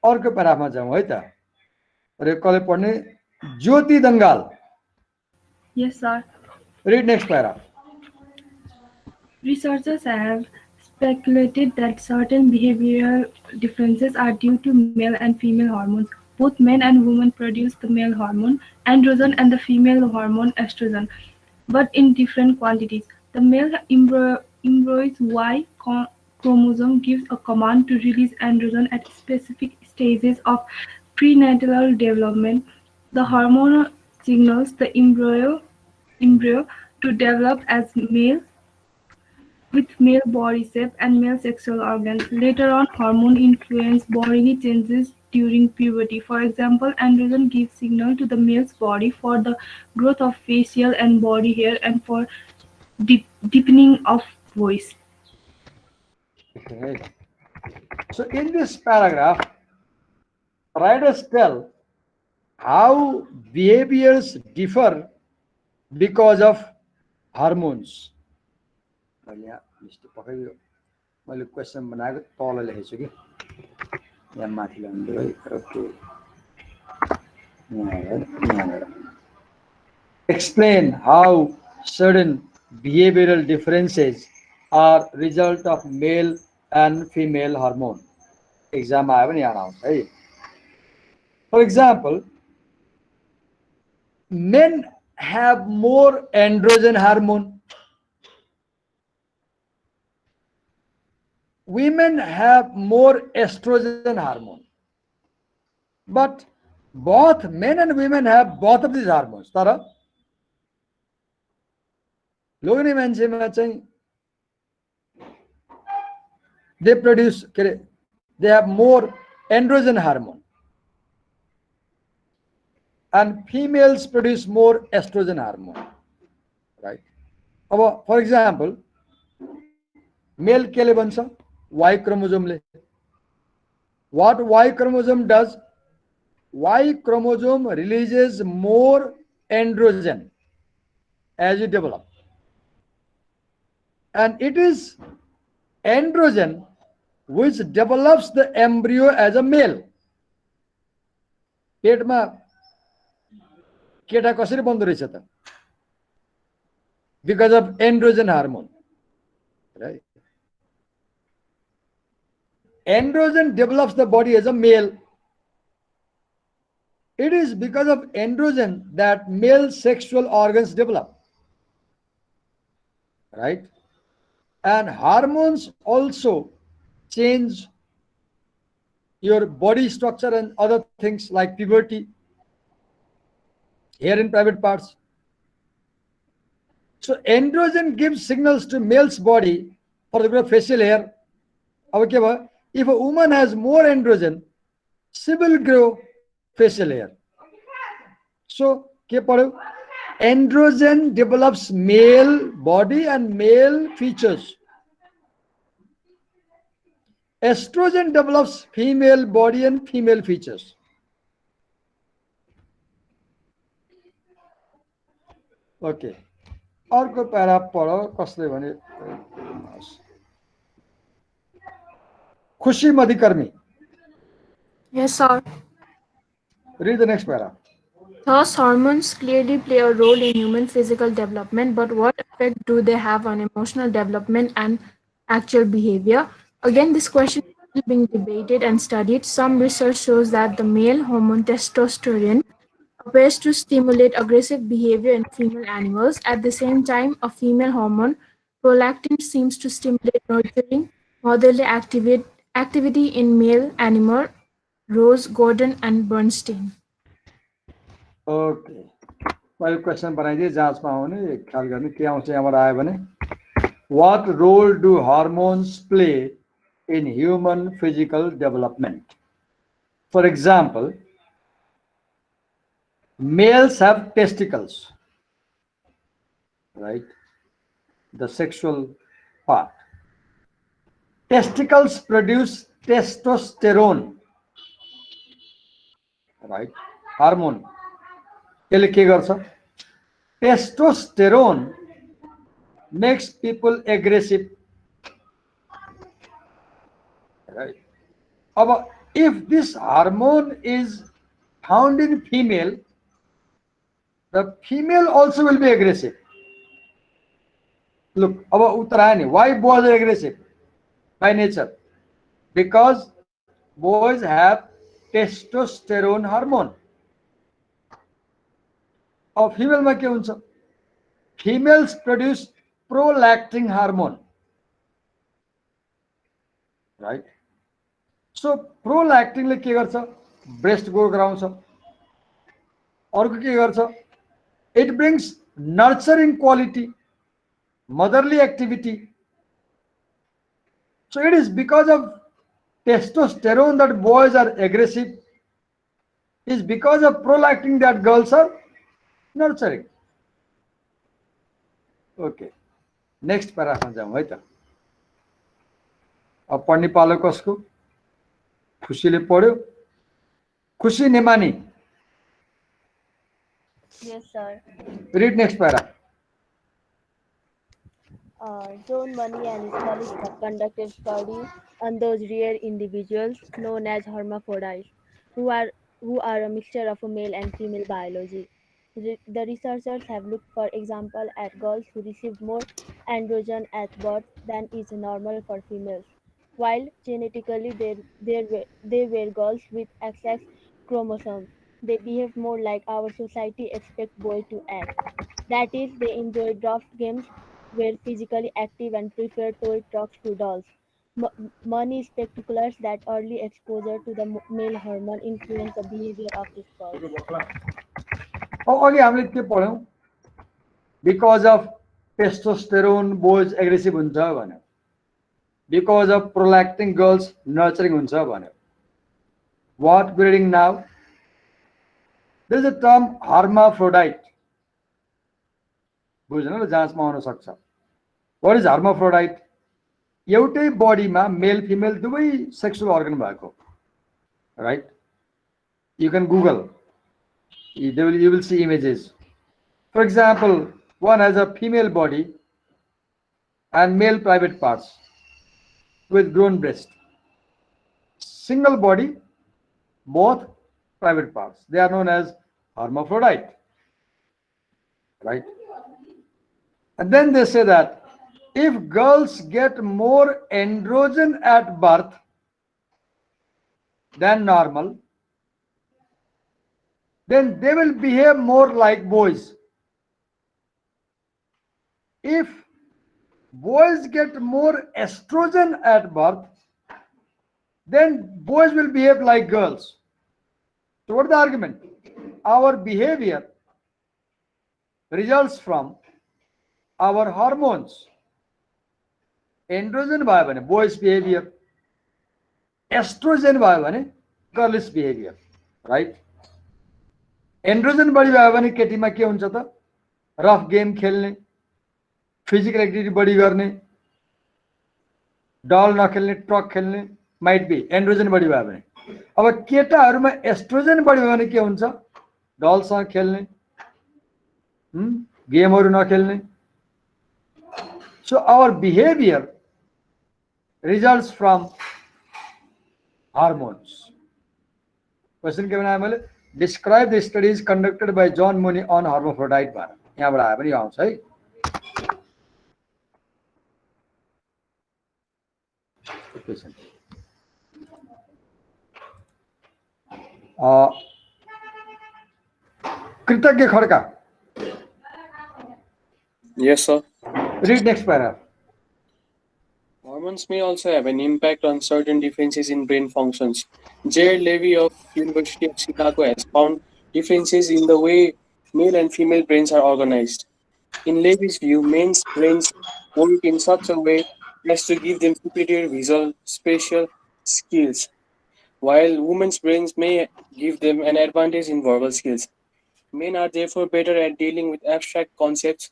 अर्को प्यारामा जाउँ है त. र कसले पढ्ने? ज्योति Dangwal. Yes, sir. Read next paragraph. Researchers have speculated that certain behavioral differences are due to male and female hormones. Both men and women produce the male hormone androgen and the female hormone estrogen, but in different quantities. The male embryo's Y chromosome gives a command to release androgen at specific stages of prenatal development. The hormone signals the embryo to develop as male, with male body shape and male sexual organs. Later on, hormone influence bodily changes during puberty. For example, androgen gives signal to the male's body for the growth of facial and body hair and for deepening of voice. Okay. So in this paragraph, writers tell how behaviors differ because of hormones. मैले question बनाएको तल लेखेको छु कि यहाँ माथि ल्याउनु है okay explain how certain behavioral differences are result of male and female hormone. Exam आयो भने यहाँ आउँछ है. For example, men have more androgen hormone. Women have more estrogen hormone. But both men and women have both of these hormones. तर लोग्ने मान्छेमा चाहिँ they produce, they have more androgen hormone, and females produce more estrogen hormone, right? For example, male केले बन्छ Y chromosome. What Y chromosome does? Y chromosome releases more androgen as you develop, and it is androgen which develops the embryo as a male. पेटमा केटा कसरी बन्दो रहेछ त? Because of androgen hormone, right? Androgen develops the body as a male. It is because of androgen that male sexual organs develop, right? And hormones also change your body structure and other things like puberty, hair in private parts. So androgen gives signals to male's body for the growth of facial hair. If a woman has more androgen, she will grow facial hair. So androgen develops male body and male features. Estrogen develops female body and female features. Okay. अर्को प्यारा पढ कसले भने खुशी मधिकर्मी. Yes, sir. Read the next paragraph. Thus, hormones clearly play a role in human physical development, but what effect do they have on emotional development and actual behavior? Again, this question is still being debated and studied. Some research shows that the male hormone testosterone appears to stimulate aggressive behavior in female animals. At the same time, a female hormone, prolactin, seems to stimulate nurturing, motherly activity in male animal. Rose, Gordon, and Bernstein. Okay. मैले question बनाइदिए जाँचमा आउने ख्याल गर्ने के आउँछ यहाँबाट आयो भने what role do hormones play in human physical development? For example, males have testicles, right? The sexual part. Testicles produce testosterone, right? Hormone. Testosterone makes people aggressive, right? If this hormone is found in female, the female also will be aggressive. Look, why boys are aggressive by nature? Because boys have testosterone hormone. Female में क्या हुन्छ? Females produce prolactin hormone, right? So prolactin ले के गर्छ? Breast growth गराउँछ. अर्को के गर्छ? It brings nurturing quality, motherly activity, So it is because of testosterone that boys are aggressive. It is because of prolactin that girls are nurturing. Okay. Next प्यारामा जाउँ है त। अब पढ्ने पालो कसको? खुसीले पढ्यो। खुसी Nemani. Yes, sir. Read next para. John Money and his colleagues have conducted studies on those rare individuals known as hermaphrodites, who are who are a mixture of a male and female biology. The researchers have looked, for example, at girls who received more androgen at birth than is normal for females. While genetically they were girls with XX chromosomes, they behaved more like our society expects boys to act. That is, they enjoy draft games, were physically active, and prefer toy trucks to dolls. Money speculars that early exposure to the male hormone influence the behavior of these girls. अघि हामीले के पढ्यौं? Because of testosterone boys aggressive हुन्छ भन्यो. Because of prolactin girls nurturing हुन्छ भन्यो. What we're reading now? There is a term hermaphrodite. बुझ्नु ल, जाँचमा आउन सक्छ. What is hermaphrodite? एउटै बडीमा मेल फिमेल दुवै सेक्सुअल अर्गन भएको. Right? You can Google. You will see images. For example, one has a female body and male private parts with grown breast. Single body, both private parts. They are known as hermaphrodite. Right? And then they say that if girls get more androgen at birth than normal, then they will behave more like boys. If boys get more estrogen at birth, then boys will behave like girls. So what is the argument? Our behavior results from our hormones. Androgen भयो भने boys behavior, estrogen भयो भने girls behavior, right? Androgen बढी भयो भने केटीमा के हुन्छ त? रफ गेम खेल्ने, फिजिकल एक्टिभिटी बढी गर्ने, डल नखेल्ने, ट्रक खेल्ने, माइट बी एन्ड्रोजन बढी भयो भने. अब केटाहरुमा एस्ट्रोजन बढी भयो भने के हुन्छ? डलसँग खेल्ने, गेमहरु नखेल्ने. So our behavior results from hormones. Question के बनाए मैले? Describe the studies conducted by John Money on hermaphrodite. यहाँबाट आए पनि आउँछ है. कृतज्ञ Khadka. Yes, sir. Read next paragraph. Hormones may also have an impact on certain differences in brain functions. Jared Levy of University of Chicago has found differences in the way male and female brains are organized. In Levy's view, men's brains work in such a way as to give them superior visual spatial skills, while women's brains may give them an advantage in verbal skills. Men are therefore better at dealing with abstract concepts.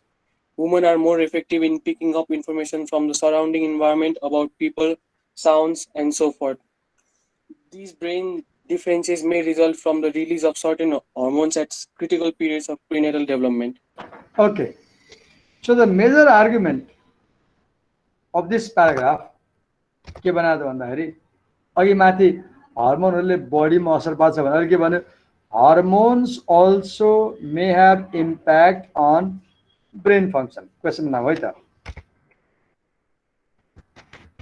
Women are more effective in picking up information from the surrounding environment about people, sounds, and so forth. These brain differences may result from the release of certain hormones at critical periods of prenatal development. Okay. So the major argument of this paragraph के बनायो भन्दाखेरि अघि माथि हर्मोनहरुले बडीमा असर पार्छ भनेर के भन्यो? Hormones also may have impact on brain function. Question now, right?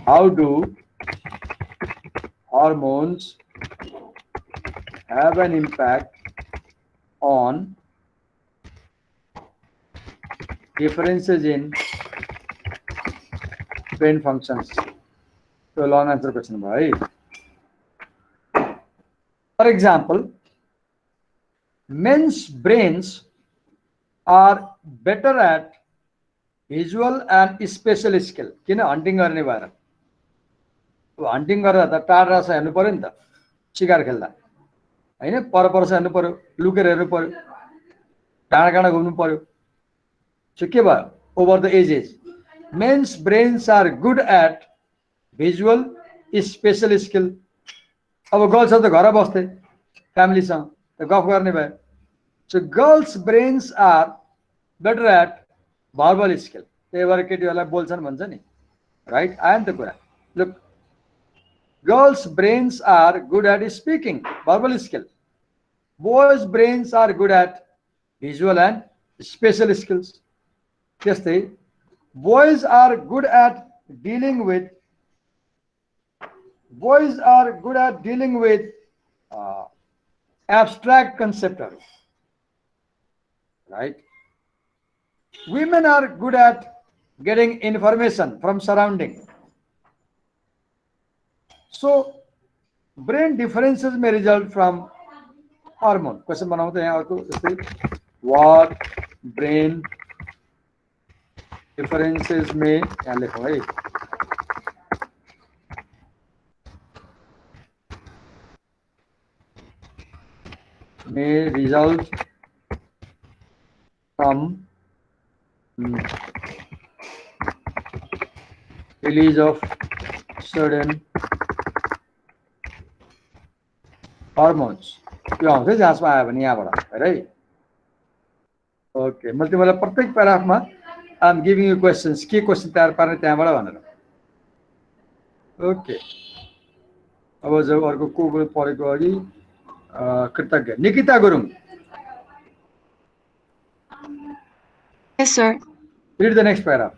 How do hormones have an impact on differences in brain functions? So long answer question, right? For example, men's brains are better at visual and spatial skill. किन hunting गर्ने भएर अब hunting गरेर त टाढा चाहिँ हेर्नु पऱ्यो नि त शिकार खेल्दा होइन पर हेर्नु पऱ्यो लुकेर हेर्नु पऱ्यो डाँडा काँडा घुम्नु पऱ्यो सो के भयो over the ages men's brains are good at visual spatial skill अब गर्ल्सहरू त घर बस्थे फ्यामिलीसँग त गफ गर्ने भयो so girls brains are better at verbal skill त्यही भएर केटीहरूलाई बोल्छन् भन्छ नि राइट आयो नि त कुरा look girls brains are good at speaking verbal skill boys brains are good at visual and spatial skills त्यस्तै boys are good at dealing with abstract concepts right women are good at getting information from surrounding so brain differences may result from hormone question बनाउँदा यहाँ अर्को जस्तै what brain differences may यहाँ लेखौँ है may result from release of certain hormones यो आउँछ जाँचमा आयो भने यहाँबाट है ओके मैले तिमीलाई प्रत्येक प्याराग्राफमा I am giving you questions के क्वेसन तयार पार्ने त्यहाँबाट भनेर ओके अब जब अर्को को परेको अघि कृतज्ञ Nikita Gurung Yes, sir. read the next paragraph.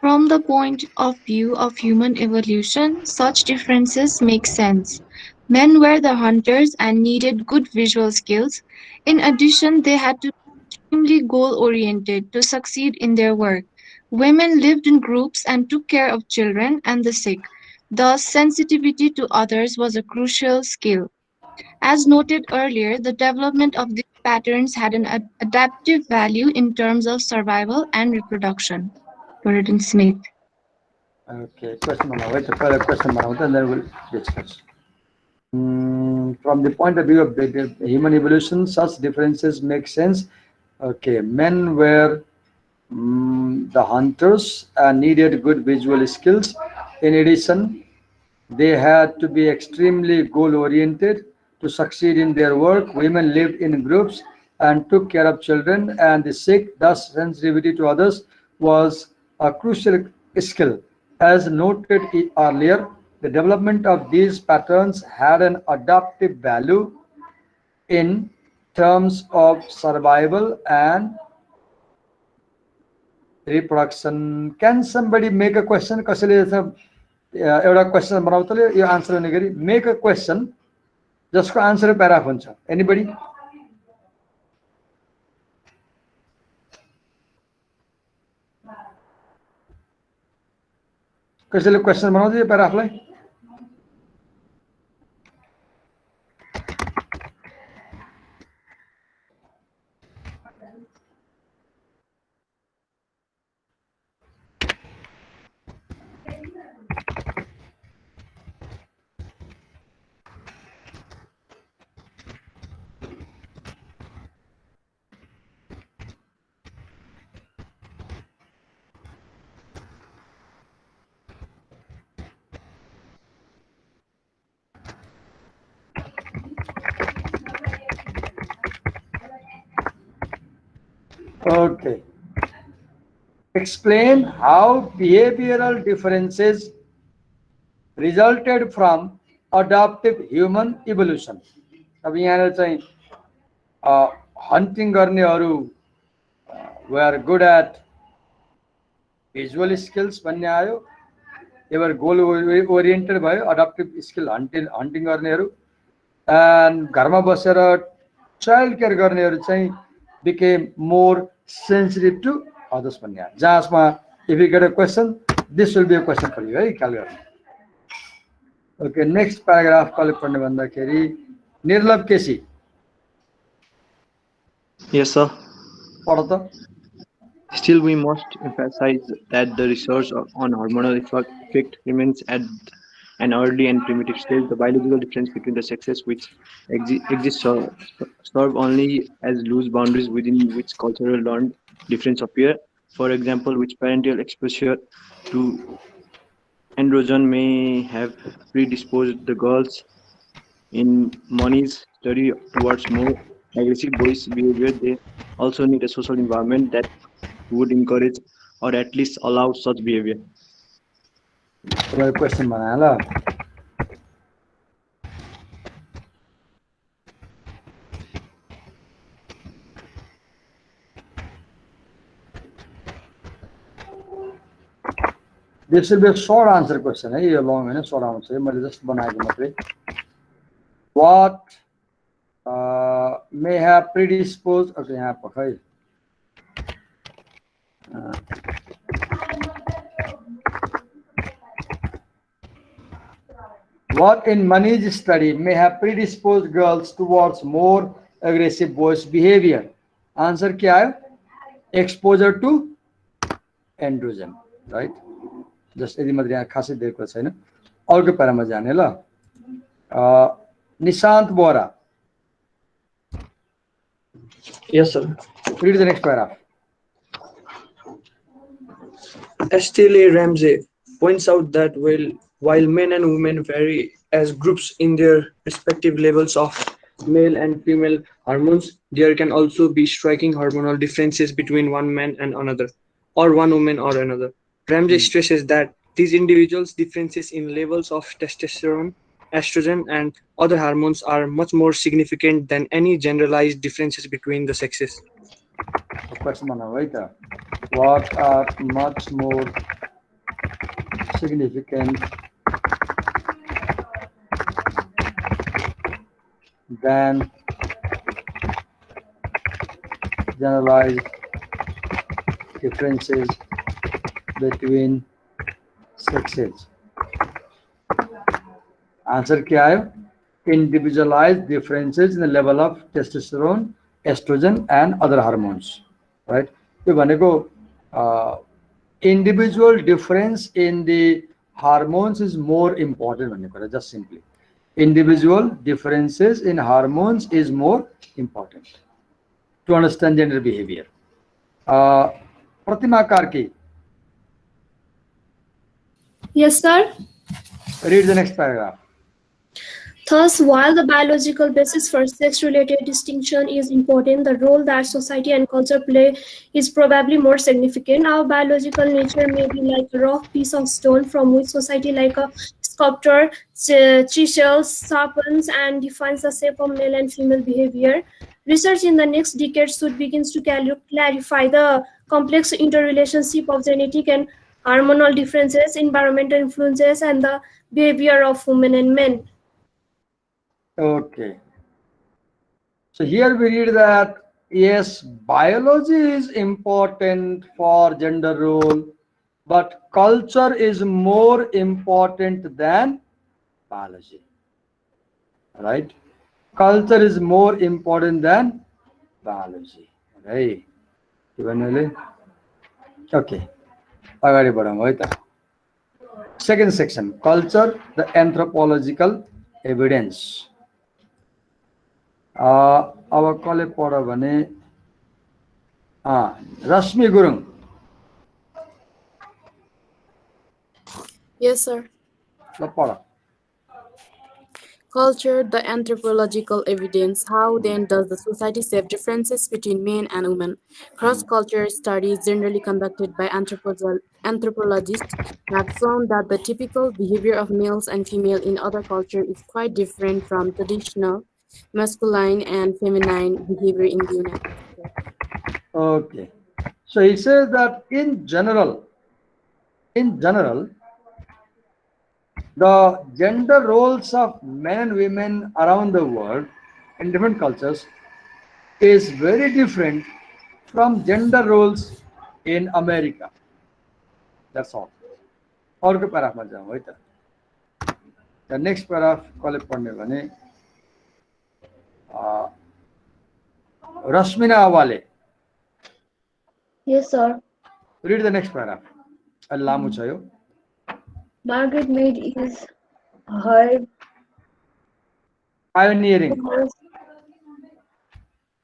From the point of view of human evolution, such differences make sense. Men were the hunters and needed good visual skills. In addition, they had to be extremely goal-oriented to succeed in their work. Women lived in groups and took care of children and the sick. Thus, sensitivity to others was a crucial skill. As noted earlier, the development of these patterns had an adaptive value in terms of survival and reproduction. Gordon Smith. Okay, question number wait, the question number, and then we'll discuss. From the point of view of the human evolution, such differences make sense. Okay, men were the hunters and needed good visual skills. In addition, they had to be extremely goal-oriented to succeed in their work. Women lived in groups and took care of children and the sick. Thus, sensitivity to others was a crucial skill. As noted earlier, the development of these patterns had an adaptive value in terms of survival and reproduction. Can somebody make a question? कसैले एउटा question बनाउँथ्यो यो answer हुने गरी make a question जसको answer paragraph हुन्छ anybody कसैले question बनाउँथ्यो यो प्याराग्राफलाई Okay. Explain how behavioral differences resulted from adaptive human evolution. अब यहाँ चाहिँ hunting गर्नेहरू were good at visual skills भन्ने आयो they were goal oriented भयो adaptive skill hunting गर्नेहरू and घरमा बसेर child care गर्नेहरू चाहिँ became more sensitive to others भन्ने आयो जहाँसमा if you get a question this will be a question for you है ख्याल गर्नु Okay, next paragraph कले पढ्ने भन्दाखेरि निर्लभ केसी Yes, sir. पढ त Still, we must emphasize that the research on hormonal effect remains at an early and primitive stage. The biological difference between the sexes which exist serve only as loose boundaries within which cultural learned difference appear. For example, which parental exposure to androgen may have predisposed the girls in Money's study towards more aggressive boys' behavior. They also need a social environment that would encourage or at least allow such behavior. तपाईँले question बनायो ल This will be a short answer question है यो long हैन short answer मैले just बनाएको मात्रै What may have predisposed okay यहाँ पखै What in Mani's study may have predisposed girls towards more aggressive boys behavior? Answer क्या आयो? Exposure to androgen, right? Just यदि मात्रै यहाँ खासै दिएको छैन अर्को प्यारामा जाने ल निशान्त बोरा Yes, sir. read the next paragraph. Estelle Ramsey points out that while men and women vary as groups in their respective levels of male and female hormones, there can also be striking hormonal differences between one man and another, or one woman or another. Ramsey stresses that these individuals' differences in levels of testosterone, estrogen, and other hormones are much more significant than any generalized differences between the sexes. Question later. What are much more significant than generalized differences between sexes? Answer क्या है? Individualized differences in the level of testosterone, estrogen, and other hormones, right? यो भनेको individual difference in the hormones is more important भन्ने कुरा just simply. Individual differences in hormones is more important to understand gender behavior. Pratima Karki. Yes, sir. Read the next paragraph. Thus, while the biological basis for sex-related distinction is important, the role that society and culture play is probably more significant. Our biological nature may be like a rough piece of stone from which society, like a sculptor, chisels, sharpens, and defines the shape of male and female behavior. Research in the next decade should begin to clarify the complex interrelationship of genetic and hormonal differences, environmental influences, and the behavior of women and men. Okay. So here we read that yes, biology is important for gender role, but culture is more important than biology. Right? Culture is more important than biology. Right? Okay. Second section, culture, the anthropological evidence. अब कसले पढ भने रश्मि Gurung. Yes, sir. ल पढ. Culture, the anthropological evidence. How then does the society shape differences between men and women? Cross-cultural studies generally conducted by anthropologists have shown that the typical behavior of males and females in other cultures is quite different from traditional masculine and feminine behavior in the United States. Okay. So he says that in general, the gender roles of men and women around the world in different cultures is very different from gender roles in America. That's all. अर्को प्याराफमा जाउँ है त. The next paragraph कसले पढ्ने भने Rashmina अवाले. Yes, sir. Read the next paragraph. लामो छ यो. Margaret Mead is her Pioneering.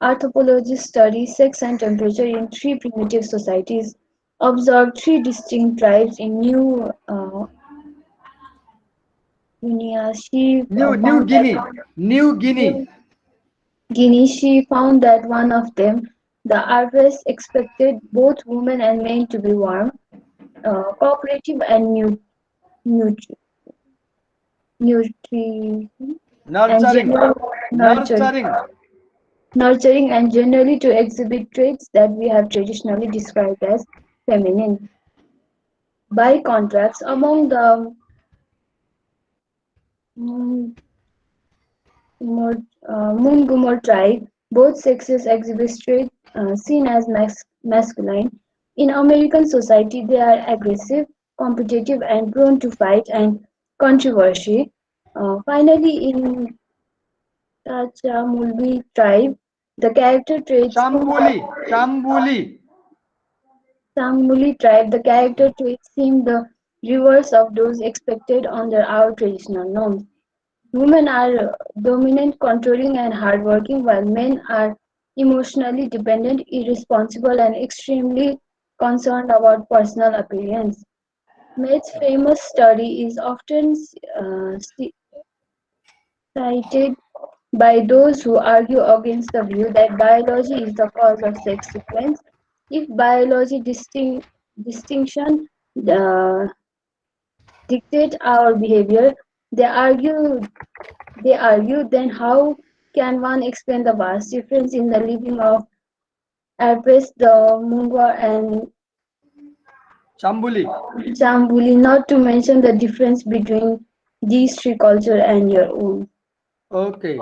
anthropologists study sex and temperature in three primitive societies, observed three distinct tribes in New Guinea. New Guinea. New Guinea. She found that one of them, the Arves, expected both women and men to be warm, cooperative, and nutri- nutri- and Nurturing. Nurturing. nurturing and generally to exhibit traits that we have traditionally described as feminine. By contrast, among the mm, Mungumor tribe, both sexes exhibit traits seen as masculine. In American society, they are aggressive, competitive, and prone to fight and controversy. Finally, in Tachamulvi tribe, the character traits Chambuli. Samuli tribe, the character traits seem the reverse of those expected under our traditional norms. Women are dominant, controlling, and hardworking, while men are emotionally dependent, irresponsible, and extremely concerned about personal appearance. Med's famous study is often cited by those who argue against the view that biology is the cause of sex difference. If biology distinction uh, dictate our behavior, they argue then how can one explain the vast difference in the living of Alpes, the Mungwa and Chambuli. Chambuli, not to mention the difference between these three cultures and your own. Okay.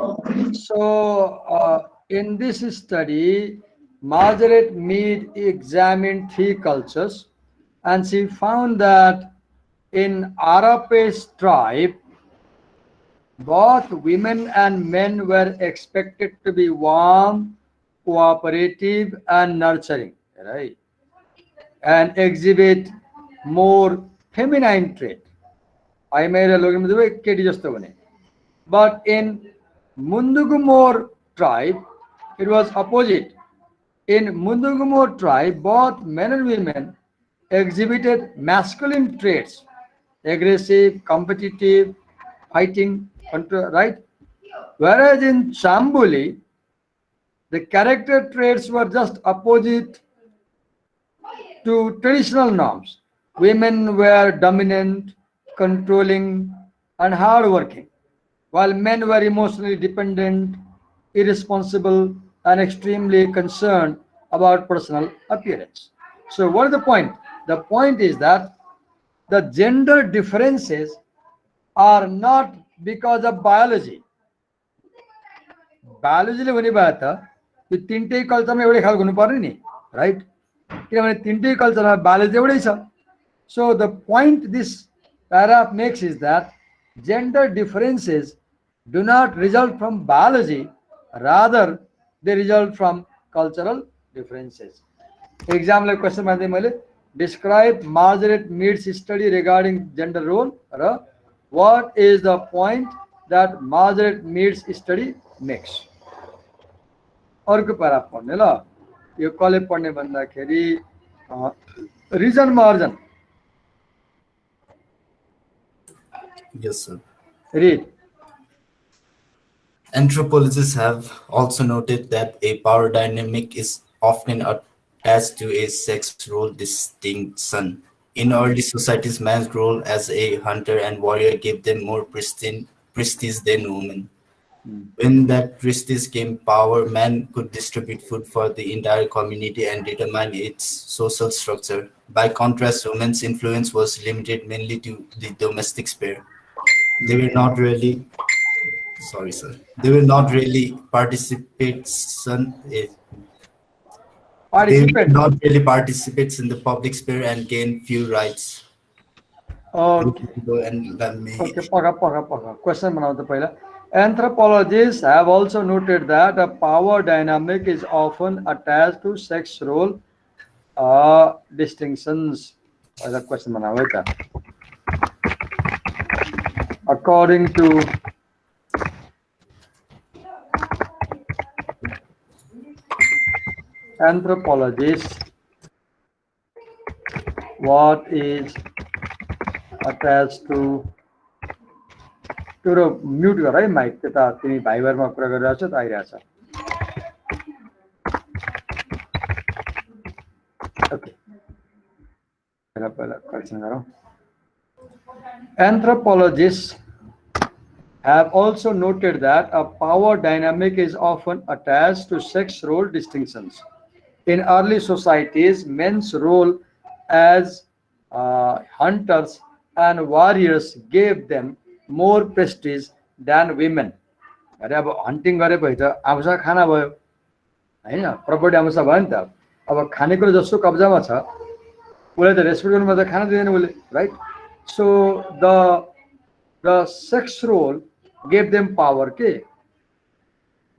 So, in this study, Margaret Mead examined three cultures and she found that in Arapace tribe, both women and men were expected to be warm, cooperative, and nurturing, right? And exhibit more feminine trait. I made a look into the केटी जस्तो भने. But in Mundugumor tribe, it was opposite. In Mundugumor tribe, both men and women exhibited masculine traits, aggressive, competitive, fighting, right? Whereas in Chambuli, the character traits were just opposite to traditional norms. Women were dominant, controlling, and hardworking, while men were emotionally dependent, irresponsible, and extremely concerned about personal appearance. So, what is the point? The point is that the gender differences are not because of biology. बायोलोजीले भने भए त यो तिनटै कल्चरमा एउटै खालको हुनु पर्ने नि, right? किनभने तिनटै कल्चरमा बायोलोजी एउटै छ. So the point this paragraph makes is that gender differences do not result from biology, rather they result from cultural differences. Example question मा मैले describe Margaret Mead's study regarding gender role र what is the point that Margaret Mead's study makes. अर्को paragraph पढ्ने ल. यो कसले पढ्ने भन्दाखेरि region margin. Yes, sir. Read. Anthropologists have also noted that a power dynamic is often attached to a sex role distinction. In early societies, man's role as a hunter and warrior gave them more prestige than women. When that prestige came power, man could distribute food for the entire community and determine its social structure. By contrast, women's influence was limited mainly to the domestic sphere. They were not really, sorry, sir. They were not really participants. They were not really participants in the public sphere and gained few rights. Okay. And let me. Okay, paka. Question बनाओ तो पहला. Anthropologists have also noted that a power dynamic is often attached to sex role distinctions. पहिला question बनाऊ है त according to anthropologists what is attached to त्यो mute गर है माइक त्यता तिमी भाइबरमा कुरा गरिरहेको छ त आइरहेछ ओके पहिला पहिला करेक्सन गरौँ Anthropologists have also noted that a power dynamic is often attached to sex role distinctions. In early societies, men's role as hunters and warriors gave them more prestige than women. अरे अब hunting गरेपछि त आउँछ खाना भयो हैन property आउँछ भयो नि त अब खानेकुरा जसको कब्जामा छ उसले त रेस्पेक्ट गर्नु त खाना दिँदैन उसले right so the sex role gave them power okay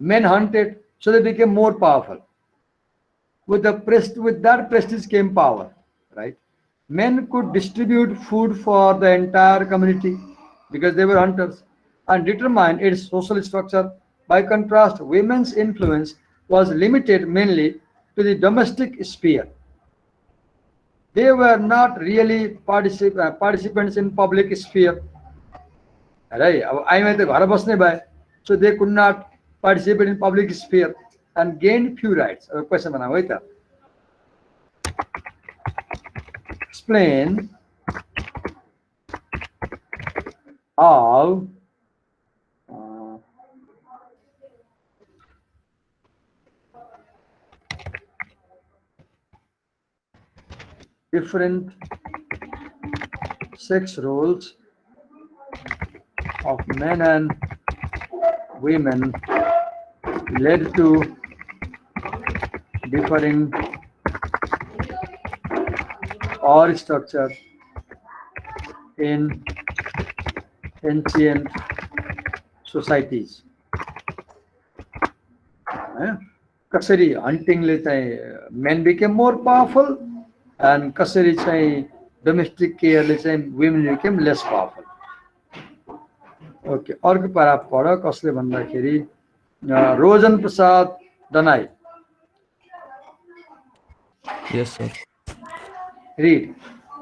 men hunted so they became more powerful with that prestige came power right men could distribute food for the entire community because they were hunters and determine its social structure by contrast women's influence was limited mainly to the domestic sphere they were not really participants in public sphere right अब आइमा त घर बस्ने भए so they could not participate in public sphere and gained few rights अब question बनाऊ है त explain how different sex roles of men and women led to differing power structure in ancient societies. कसरी हन्टिङले चाहिँ men became more powerful and कसरी चाहिँ domestic careले चाहिँ women became less powerful. Okay अर्को पारा पढ कसले भन्दाखेरि रोजन प्रसाद Danai Yes, sir. read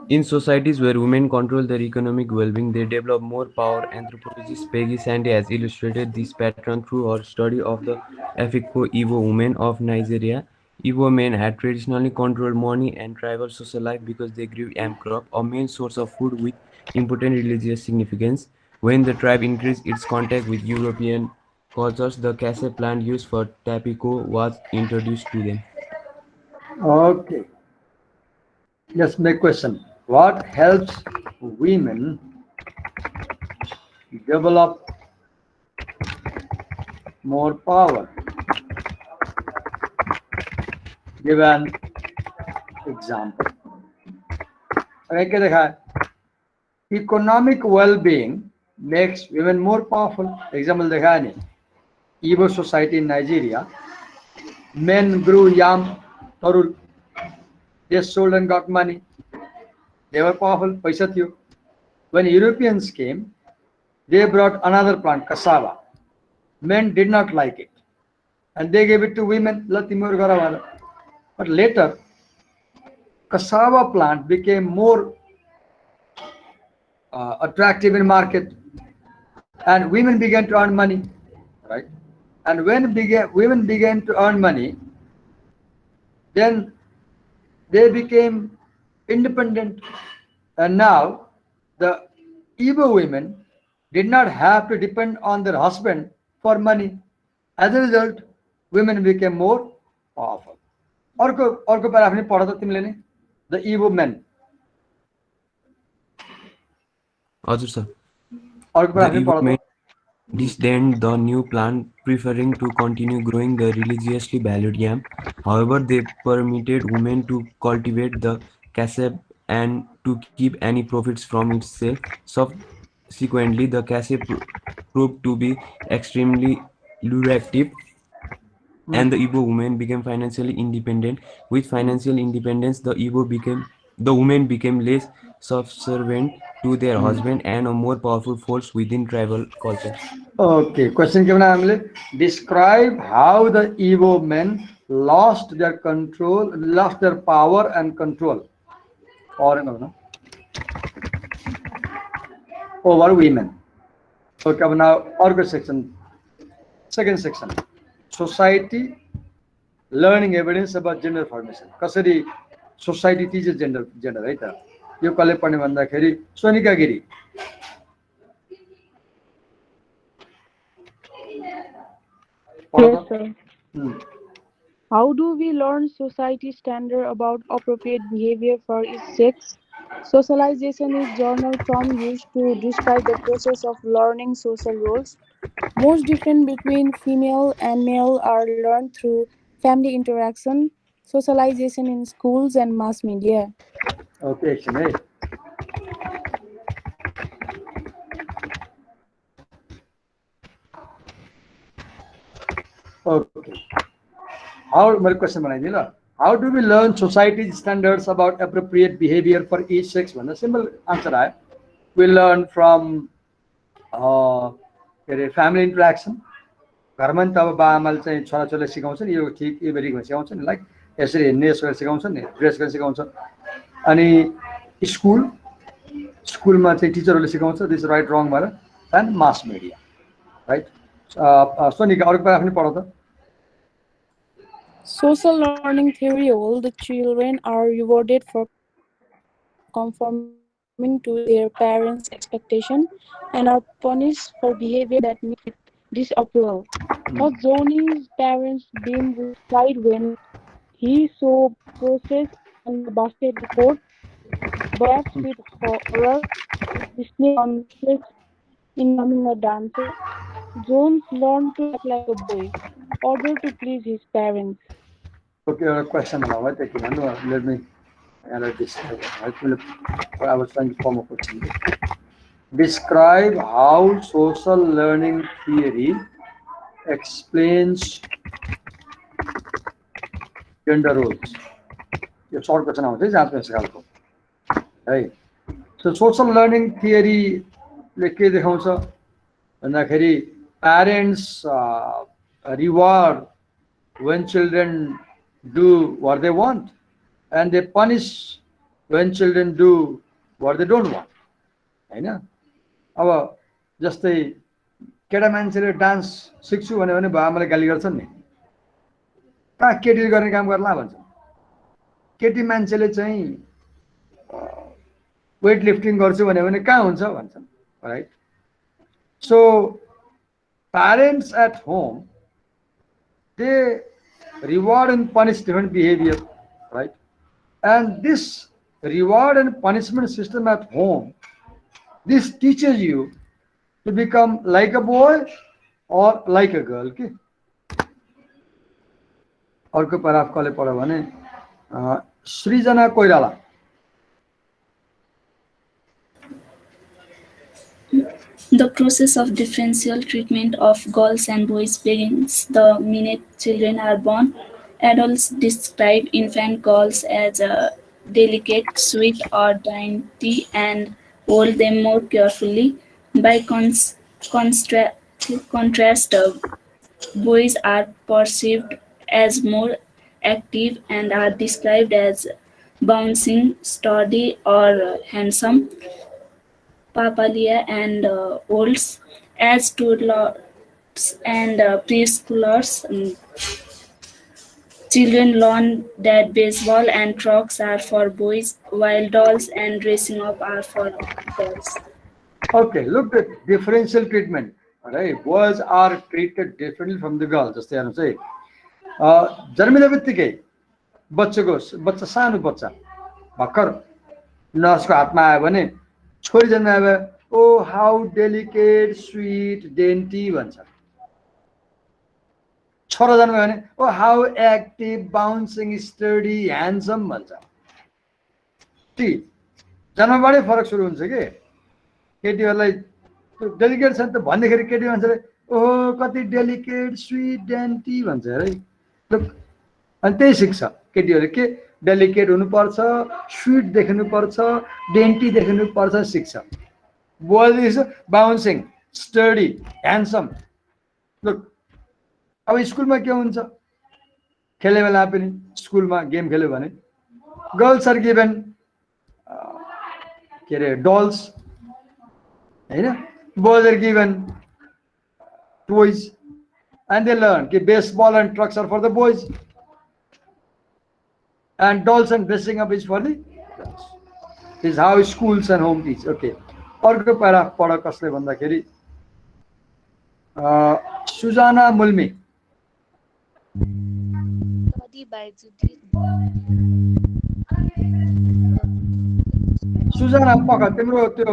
In societies where women control their economic well-being, they develop more power. Anthropologist Peggy Sandy has illustrated this pattern through her study of the Efiko Igbo women of Nigeria. Igbo men had traditionally controlled money and tribal social life because they grew yam crop, a main source of food with important religious significance. When the tribe increased its contact with European cultures, the cassia plant used for tobacco was introduced to them. okay let's make question what helps women develop more power give an example okay क्या देखा economic well-being makes women more powerful example देखा है नहीं Igbo society in Nigeria men grew yam tarul they sold and got money they were powerful paisa थियो when Europeans came they brought another plant cassava men did not like it and they gave it to women ल तिम्रो गर भनेर but later cassava plant became more attractive in market and women began to earn money right and when women began to earn money then they became independent and now the Igbo women did not have to depend on their husband for money as a result women became more powerful अर्को पारा पनि पढ त तिमीले नि the Igbo men हजुर sir अर्को पारा पनि पढ त disdained the new plant, preferring to continue growing the religiously valued yam. However, they permitted women to cultivate the cassia and to keep any profits from its sale. Subsequently, the cassia proved to be extremely lucrative. and the Igbo women became financially independent. With financial independence, the women became less subservient to their husband and a more powerful force within tribal culture. Okay, question के बना हमले describe how the Igbo men lost their power and control or no, over women. Okay, अब now अर्को section, second section, society learning evidence about gender formation. कसरी society teaches gender है त यो कसले पढ्ने भन्दाखेरि सोनिका गिरी. Yes, sir. How do we learn society standard about appropriate behavior for each sex? Socialization is journal term used to describe the process of learning social roles. Most different between female and male are learned through family interaction, socialization in schools and mass media. Okay, action है. Okay. How my question बनाइदिनु ल. How do we learn society standards about appropriate behavior for each sex? भन्दा simple answer आयो. We learn from family interaction. घरमा नि त अब बाआमाले चाहिँ छोराछोरीलाई सिकाउँछ नि यो ठिक यो बेरी सिकाउँछ नि लाइक यसरी हिँड्ने यसो गरेर सिकाउँछ नि ड्रेस गरेर सिकाउँछ. अनि स्कुलमा चाहिँ टिचरहरूले सिकाउँछ दिस राइट रङ भनेर end mass media right. Sonika अरू कुरा पनि पढाउँदा. Social learning theory holds the children are rewarded for conforming to their parents' expectation and are punished for behavior that meets disapproval. Thus, Johnny's parents beamed with pride when he saw process on the basketball court, but perhaps with horror when Disney on Netflix in becoming a dancer. Jones learned to act like a boy, order to please his parents. Okay, a question now. Let me add this. I was trying to form a question. Describe how social learning theory explains gender roles. Yo short question आउँछ है जाँच में खालको है. So social learning theory ले के देखाउँछ भन्दाखेरि parents reward when children do what they want and they punish when children do what they don't want. हैन. अब जस्तै केटा मान्छेले डान्स सिक्छु भन्यो भने बाबाआमाले गाली गर्छन् नि. कहाँ केटीले गर्ने काम गर्ला भन्छन्. केटी मान्छेले चाहिँ वेट लिफ्टिङ गर्छु भन्यो भने कहाँ हुन्छ भन्छन्. Right. So parents at home they reward and punish different behavior, right? And this reward and punishment system at home, this teaches you to become like a boy or like a girl. Okay? अर्को paragraph कसले पढ्यो भने सृजना Koirala. The process of differential treatment of girls and boys begins the minute children are born. Adults describe infant girls as delicate, sweet, or dainty and hold them more carefully. By contrast, boys are perceived as more active and are described as bouncing, sturdy, or handsome. Papalia and olds as toddlers and preschoolers. Children learn that baseball and trucks are for boys, while dolls and dressing up are for girls. Okay, look at differential treatment. Right, boys are treated differently from the girls. जस्तै हेर्नु चाहिँ जन्मिने बित्तिकै बच्चा सानो बच्चा भर्खर नर्सको हातमा आयो भने छोरी जन्मायो ओ हाउ डेलिकेट स्वीट डेन्टी भन्छ. छोरा जन्मायो भने ओ हाउ एक्टिभ बाउन्सिङ स्टडी ह्यान्डसम भन्छ. जन्मबाटै फरक सुरु हुन्छ कि केटीहरूलाई डेलिकेट छ नि त भन्दाखेरि केटी मान्छेले ओहो कति डेलिकेट स्वीट डेन्टी भन्छ है. लुक अनि त्यही सिक्छ केटीहरूले के डेलिकेट हुनुपर्छ, स्विट देखिनुपर्छ, डेन्टी देखिनुपर्छ सिक्छ। Boys is bouncing, sturdy, handsome. Look अब स्कुलमा के हुन्छ, खेल्ने बेला पनि स्कुलमा गेम खेल्यो भने गर्ल्स आर गिभन के अरे डल्स होइन, boys are given toys and they learn कि baseball and trucks are for the boys and dolls and dressing up is for the girls. This is how schools and home teach. Okay. अर्को प्यारा पढ कसले भन्दाखेरि सुजाना मुल्मी। Study by Judith. सुजाना पख तिम्रो त्यो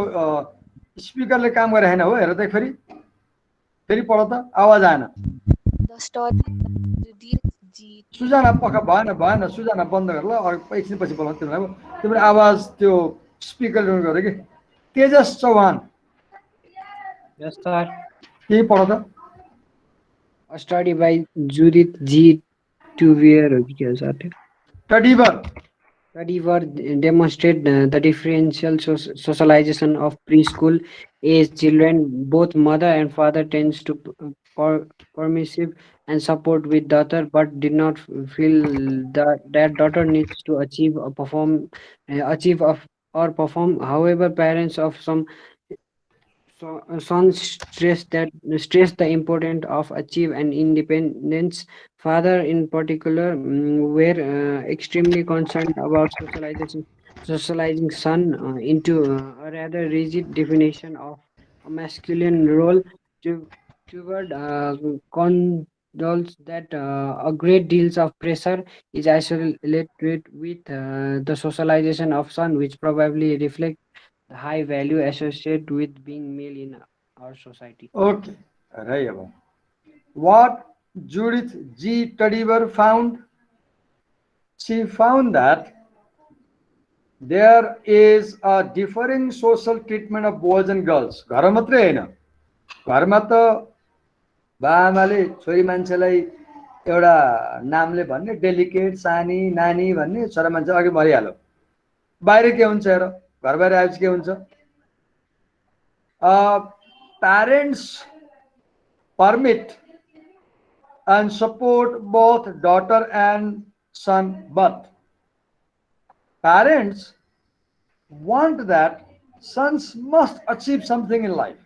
स्पिकरले काम गरे हैन हो, हेर त फेरि फेरि पढ त, आवाज आएन। The study by Judith G. सुजाना पख भएन भएन, सुजाना बन्द गर ल, एकछिन पछि बोलाउँ तिमीलाई। तिम्रो आवाज त्यो स्पिकरले गरे कि। तेजस चौहान। Yes, sir. के पढ त? A study by Judith G. Tuvier. Tadivar. Tadivar demonstrate the differential socialization of preschool age children. Both mother and father tends to permissive and support with daughter, but did not feel that daughter needs to achieve or perform. However, parents of some sons stress the importance of achieve and independence. Father, in particular, were extremely concerned about socializing son into a rather rigid definition of a masculine role toward condoles that a great deals of pressure is isolated with the socialization of son, which probably reflect the high value associated with being male in our society. Okay. Right. What Judith G. Tadivar found? She found that there is a differing social treatment of boys and girls. घर मात्रै हैन, घरमा त बाआमाले छोरी मान्छेलाई एउटा नामले भन्ने, delicate, सानी, नानी भन्ने, छोरा मान्छे अघि मरिहाल्यो। बाहिर के हुन्छ हेर, घर बाहिर आएपछि के हुन्छ, parents permit and support both daughter and son, but parents want that sons must achieve something in life.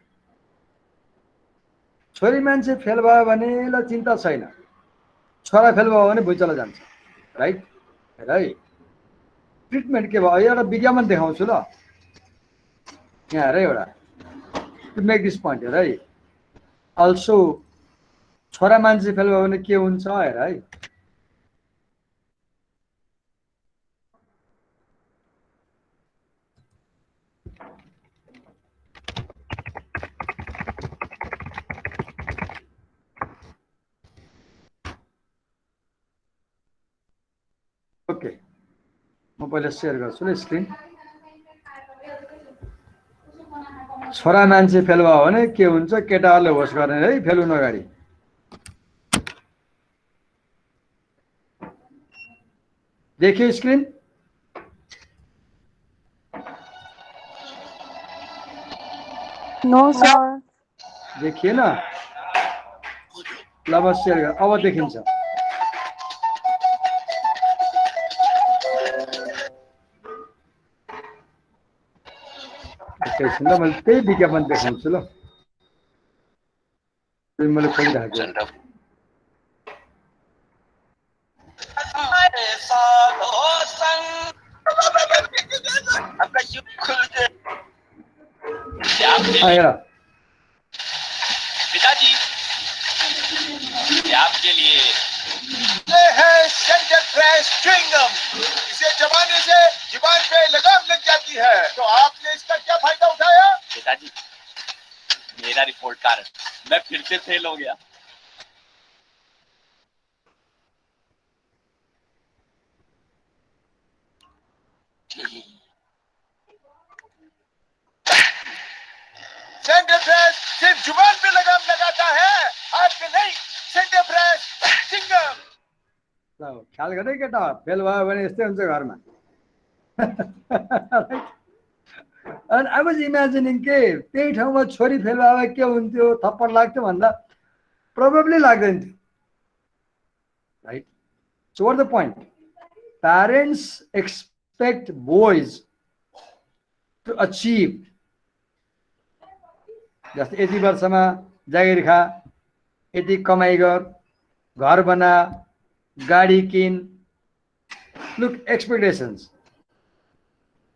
छोरी मान्छे फेल भयो भने ल चिन्ता छैन, छोरा फेल भयो भने भुइँचलो जान्छ, राइट? राइट। ट्रिटमेन्ट के भयो, एउटा विज्ञापन देखाउँछु ल यहाँ हेर एउटा, to make this point, right? Also, छोरा मान्छे फेल भयो भने के हुन्छ हेर है। ओके, म पहिला शेयर गर्छु ल स्क्रिन। छोरा मान्छे फेल भयो भने के हुन्छ, केटाहरूले होस गर्ने है फेल हुन अगाडि। देखियो स्क्रिन? No sir. देखिएन? ल म शेयर गर, अब देखिन्छ। एकैछिन ल, मैले त्यही विज्ञापन देखाउँछु ल, मैले खोलिराखेको। पिताजी, ये आपके लिए ये है सेंटर फ्रेश च्युइंगम। इसे चबाने से जुबान पे लगाम लग जाती है, तो आपने इसका क्या फायदा उठाया? पिताजी, मेरा रिपोर्ट कार्ड, मैं फिर से फेल हो गया। सेंटर फ्रेश सिर्फ जुबान पे लगाम लगाता है, हाथ पे नहीं। Centre fresh chewing gum. ख्याल गरे केटा फेल भयो भने यस्तै हुन्छ घरमा And I was imagining के त्यही ठाउँमा छोरी फेल भए के हुन्थ्यो थप्पड लाग्थ्यो भन्दा probably लाग्दैन थियो right. So what's the point? Parents expect boys to achieve जस्तै यति वर्षमा जागिर खा यति कमाइ गर घर बना गाडी किन look expectations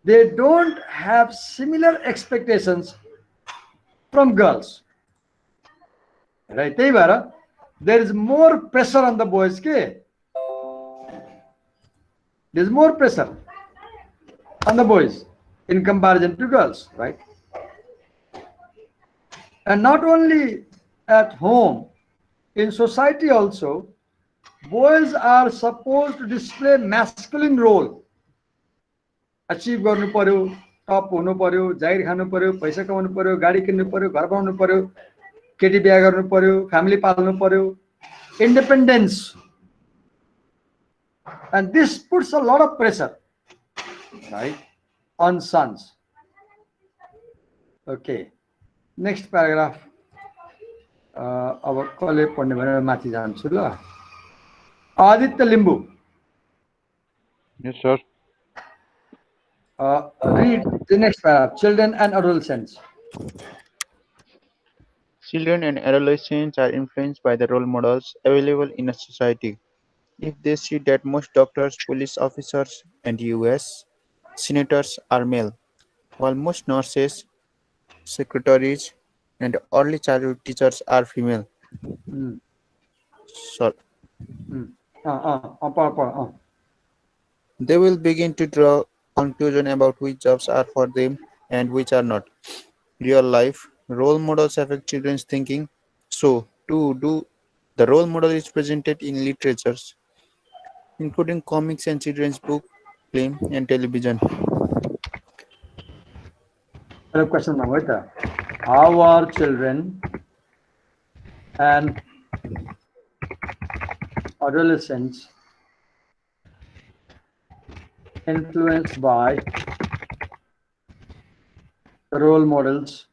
they don't have similar expectations from girls right त्यही भएर there is more pressure on the boys के there is more pressure on the boys in comparison to girls right and not only at home in society also boys are supposed to display masculine role achieve गर्नु पर्यो टप हुनु पर्यो जागिर खानु पर्यो पैसा कमाउनु पर्यो गाडी किन्नु पर्यो घर बनाउनु पर्यो केटी बिहा गर्नु पर्यो फ्यामिली पाल्नु पर्यो independence and this puts a lot of pressure right on sons okay next paragraph अब कसले पढ्ने भनेर माथि जान्छु ल Aditya Limbu Yes, sir. Read the next paragraph children and adolescents. Children and adolescents are influenced by the role models available in a society. If they see that most doctors, police officers, and US senators are male, while most nurses, secretaries, and early childhood teachers are female. Sorry. They will begin to draw conclusion about which jobs are for them and which are not. Real life role models affect children's thinking. So, the role model is presented in literatures, including comics and children's book, film, and television. Question number how are children and adolescents influenced by the role models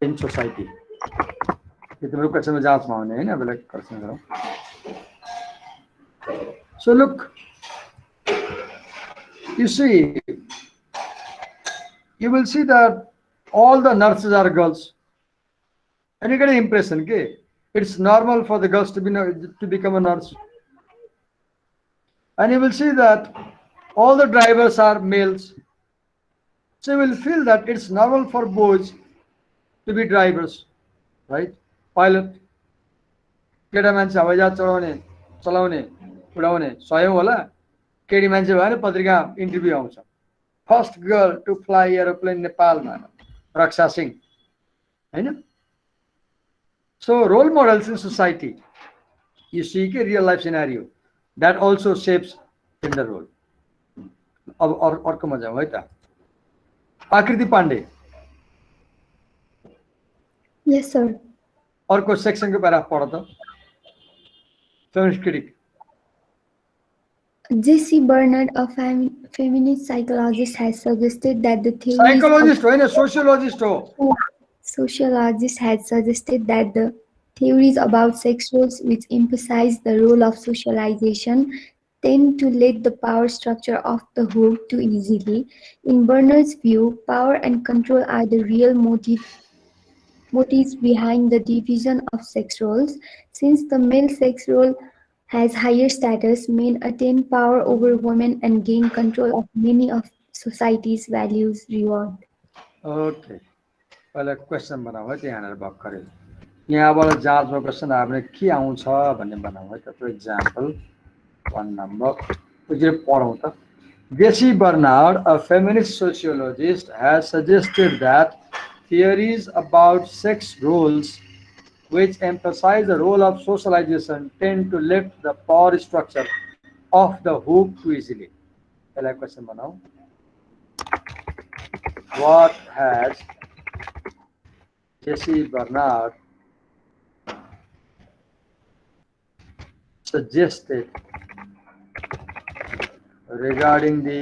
in society? So look, you see, you will see that all the nurses are girls, and you get an impression, okay? It's normal for the girls to become a nurse, and you will see that all the drivers are males. So you will feel that it's normal for boys to be drivers, right? Pilot. केटा मान्छे हवाईजहाज चलाउने उडाउने स्वयं होला केटी मान्छे भएर पत्रिका interview आउँछ first girl to fly aeroplane नेपालमा रक्षा सिंह हैन so role models in society you see के real life scenario that also shapes gender role अब अर्कोमा जाउँ है त आकृति पाण्डे यस सर अर्को सेक्सनको प्याराग्राफ पढ त feminist critic. J.C. Bernard, a feminist psychologist, has suggested that the theories psychologist होइन sociologist हो sociologist has suggested that the theories about sex roles which emphasize the role of socialization tend to let the power structure of the home too easily. In Bernard's view, power and control are the real motives behind the division of sex roles. Since the male sex role has higher status, men attain power over women and gain control of many of society's values reward. Okay. पहिला question बनाऊ है त्यहाँनिर भर्खरै यहाँबाट जाँचमा question आयो भने के आउँछ भन्ने बनाऊ है त फर एक्जाम्पल 1 नम्बर पढौँ त J.C. Bernard, a feminist sociologist, has suggested that theories about sex roles which emphasize the role of socialization tend to lift the power structure of the hoop too easily. Question now. What has J.C. Bernard suggested regarding the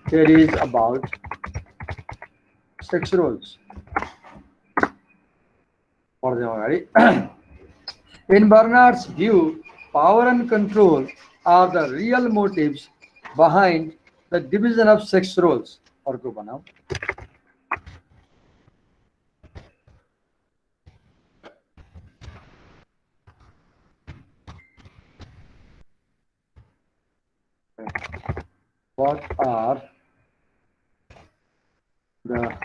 theories about sex roles. For the already. In Bernard's view, power and control are the real motives behind the division of sex roles. और को बनाओ. What are the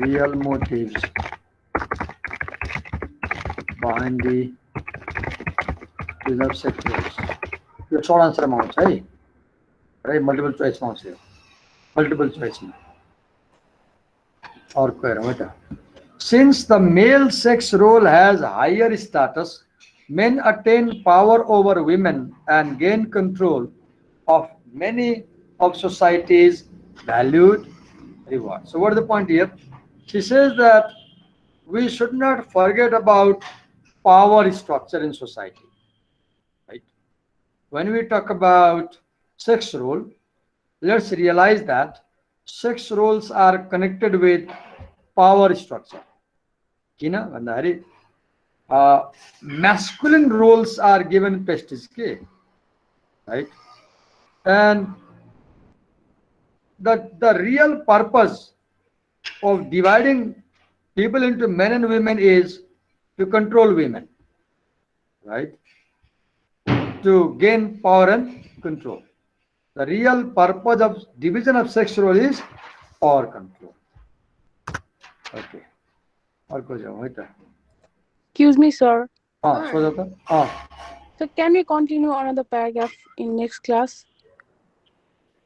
real motives behind the division of sex roles? Yo short answer मा हुन्छ है. Right, multiple choice मा हुन्छ यो. Multiple choice मा. अर्को हेरौँ है त. Since the male sex role has higher status, men attain power over women and gain control of many of society's valued rewards. So what is the point here? She says that we should not forget about power structure in society. Right? When we talk about sex role, let's realize that sex roles are connected with power structure. किन भन्दाखेरि masculine roles are given prestige, right? And the real purpose of dividing people into men and women is to control women, right? To gain power and control. The real purpose of division of sex role is power control. Okay. अर्को जाउँ है त. Excuse me, sir. सोध त. So can we continue another paragraph in next class?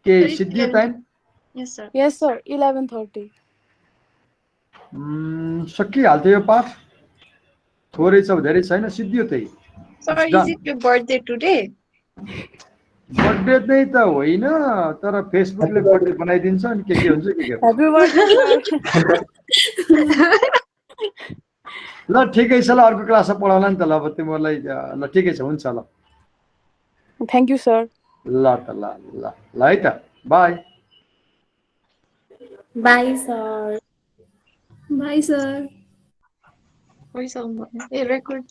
के सिद्धि time? Yes, sir. Yes, sir. 11:30. सकिहाल्थ्यो यो पाठ. थोरै छ धेरै छैन, सिद्धियो त्यही. Sir, is it your birthday today? Birthday चाहिँ त होइन, तर फेसबुकले बर्थडे बनाइदिन्छ अनि के हुन्छ के. Happy birthday, sir. ल ठिकै छ, ल अर्को क्लासमा पढाउला नि त. ल अब तिमीहरूलाई ल ठिकै छ, हुन्छ ल. Thank you, sir. ल त ल ल ल है त. By. Bye, sir. Bye, sir. Voice on. Hey, record.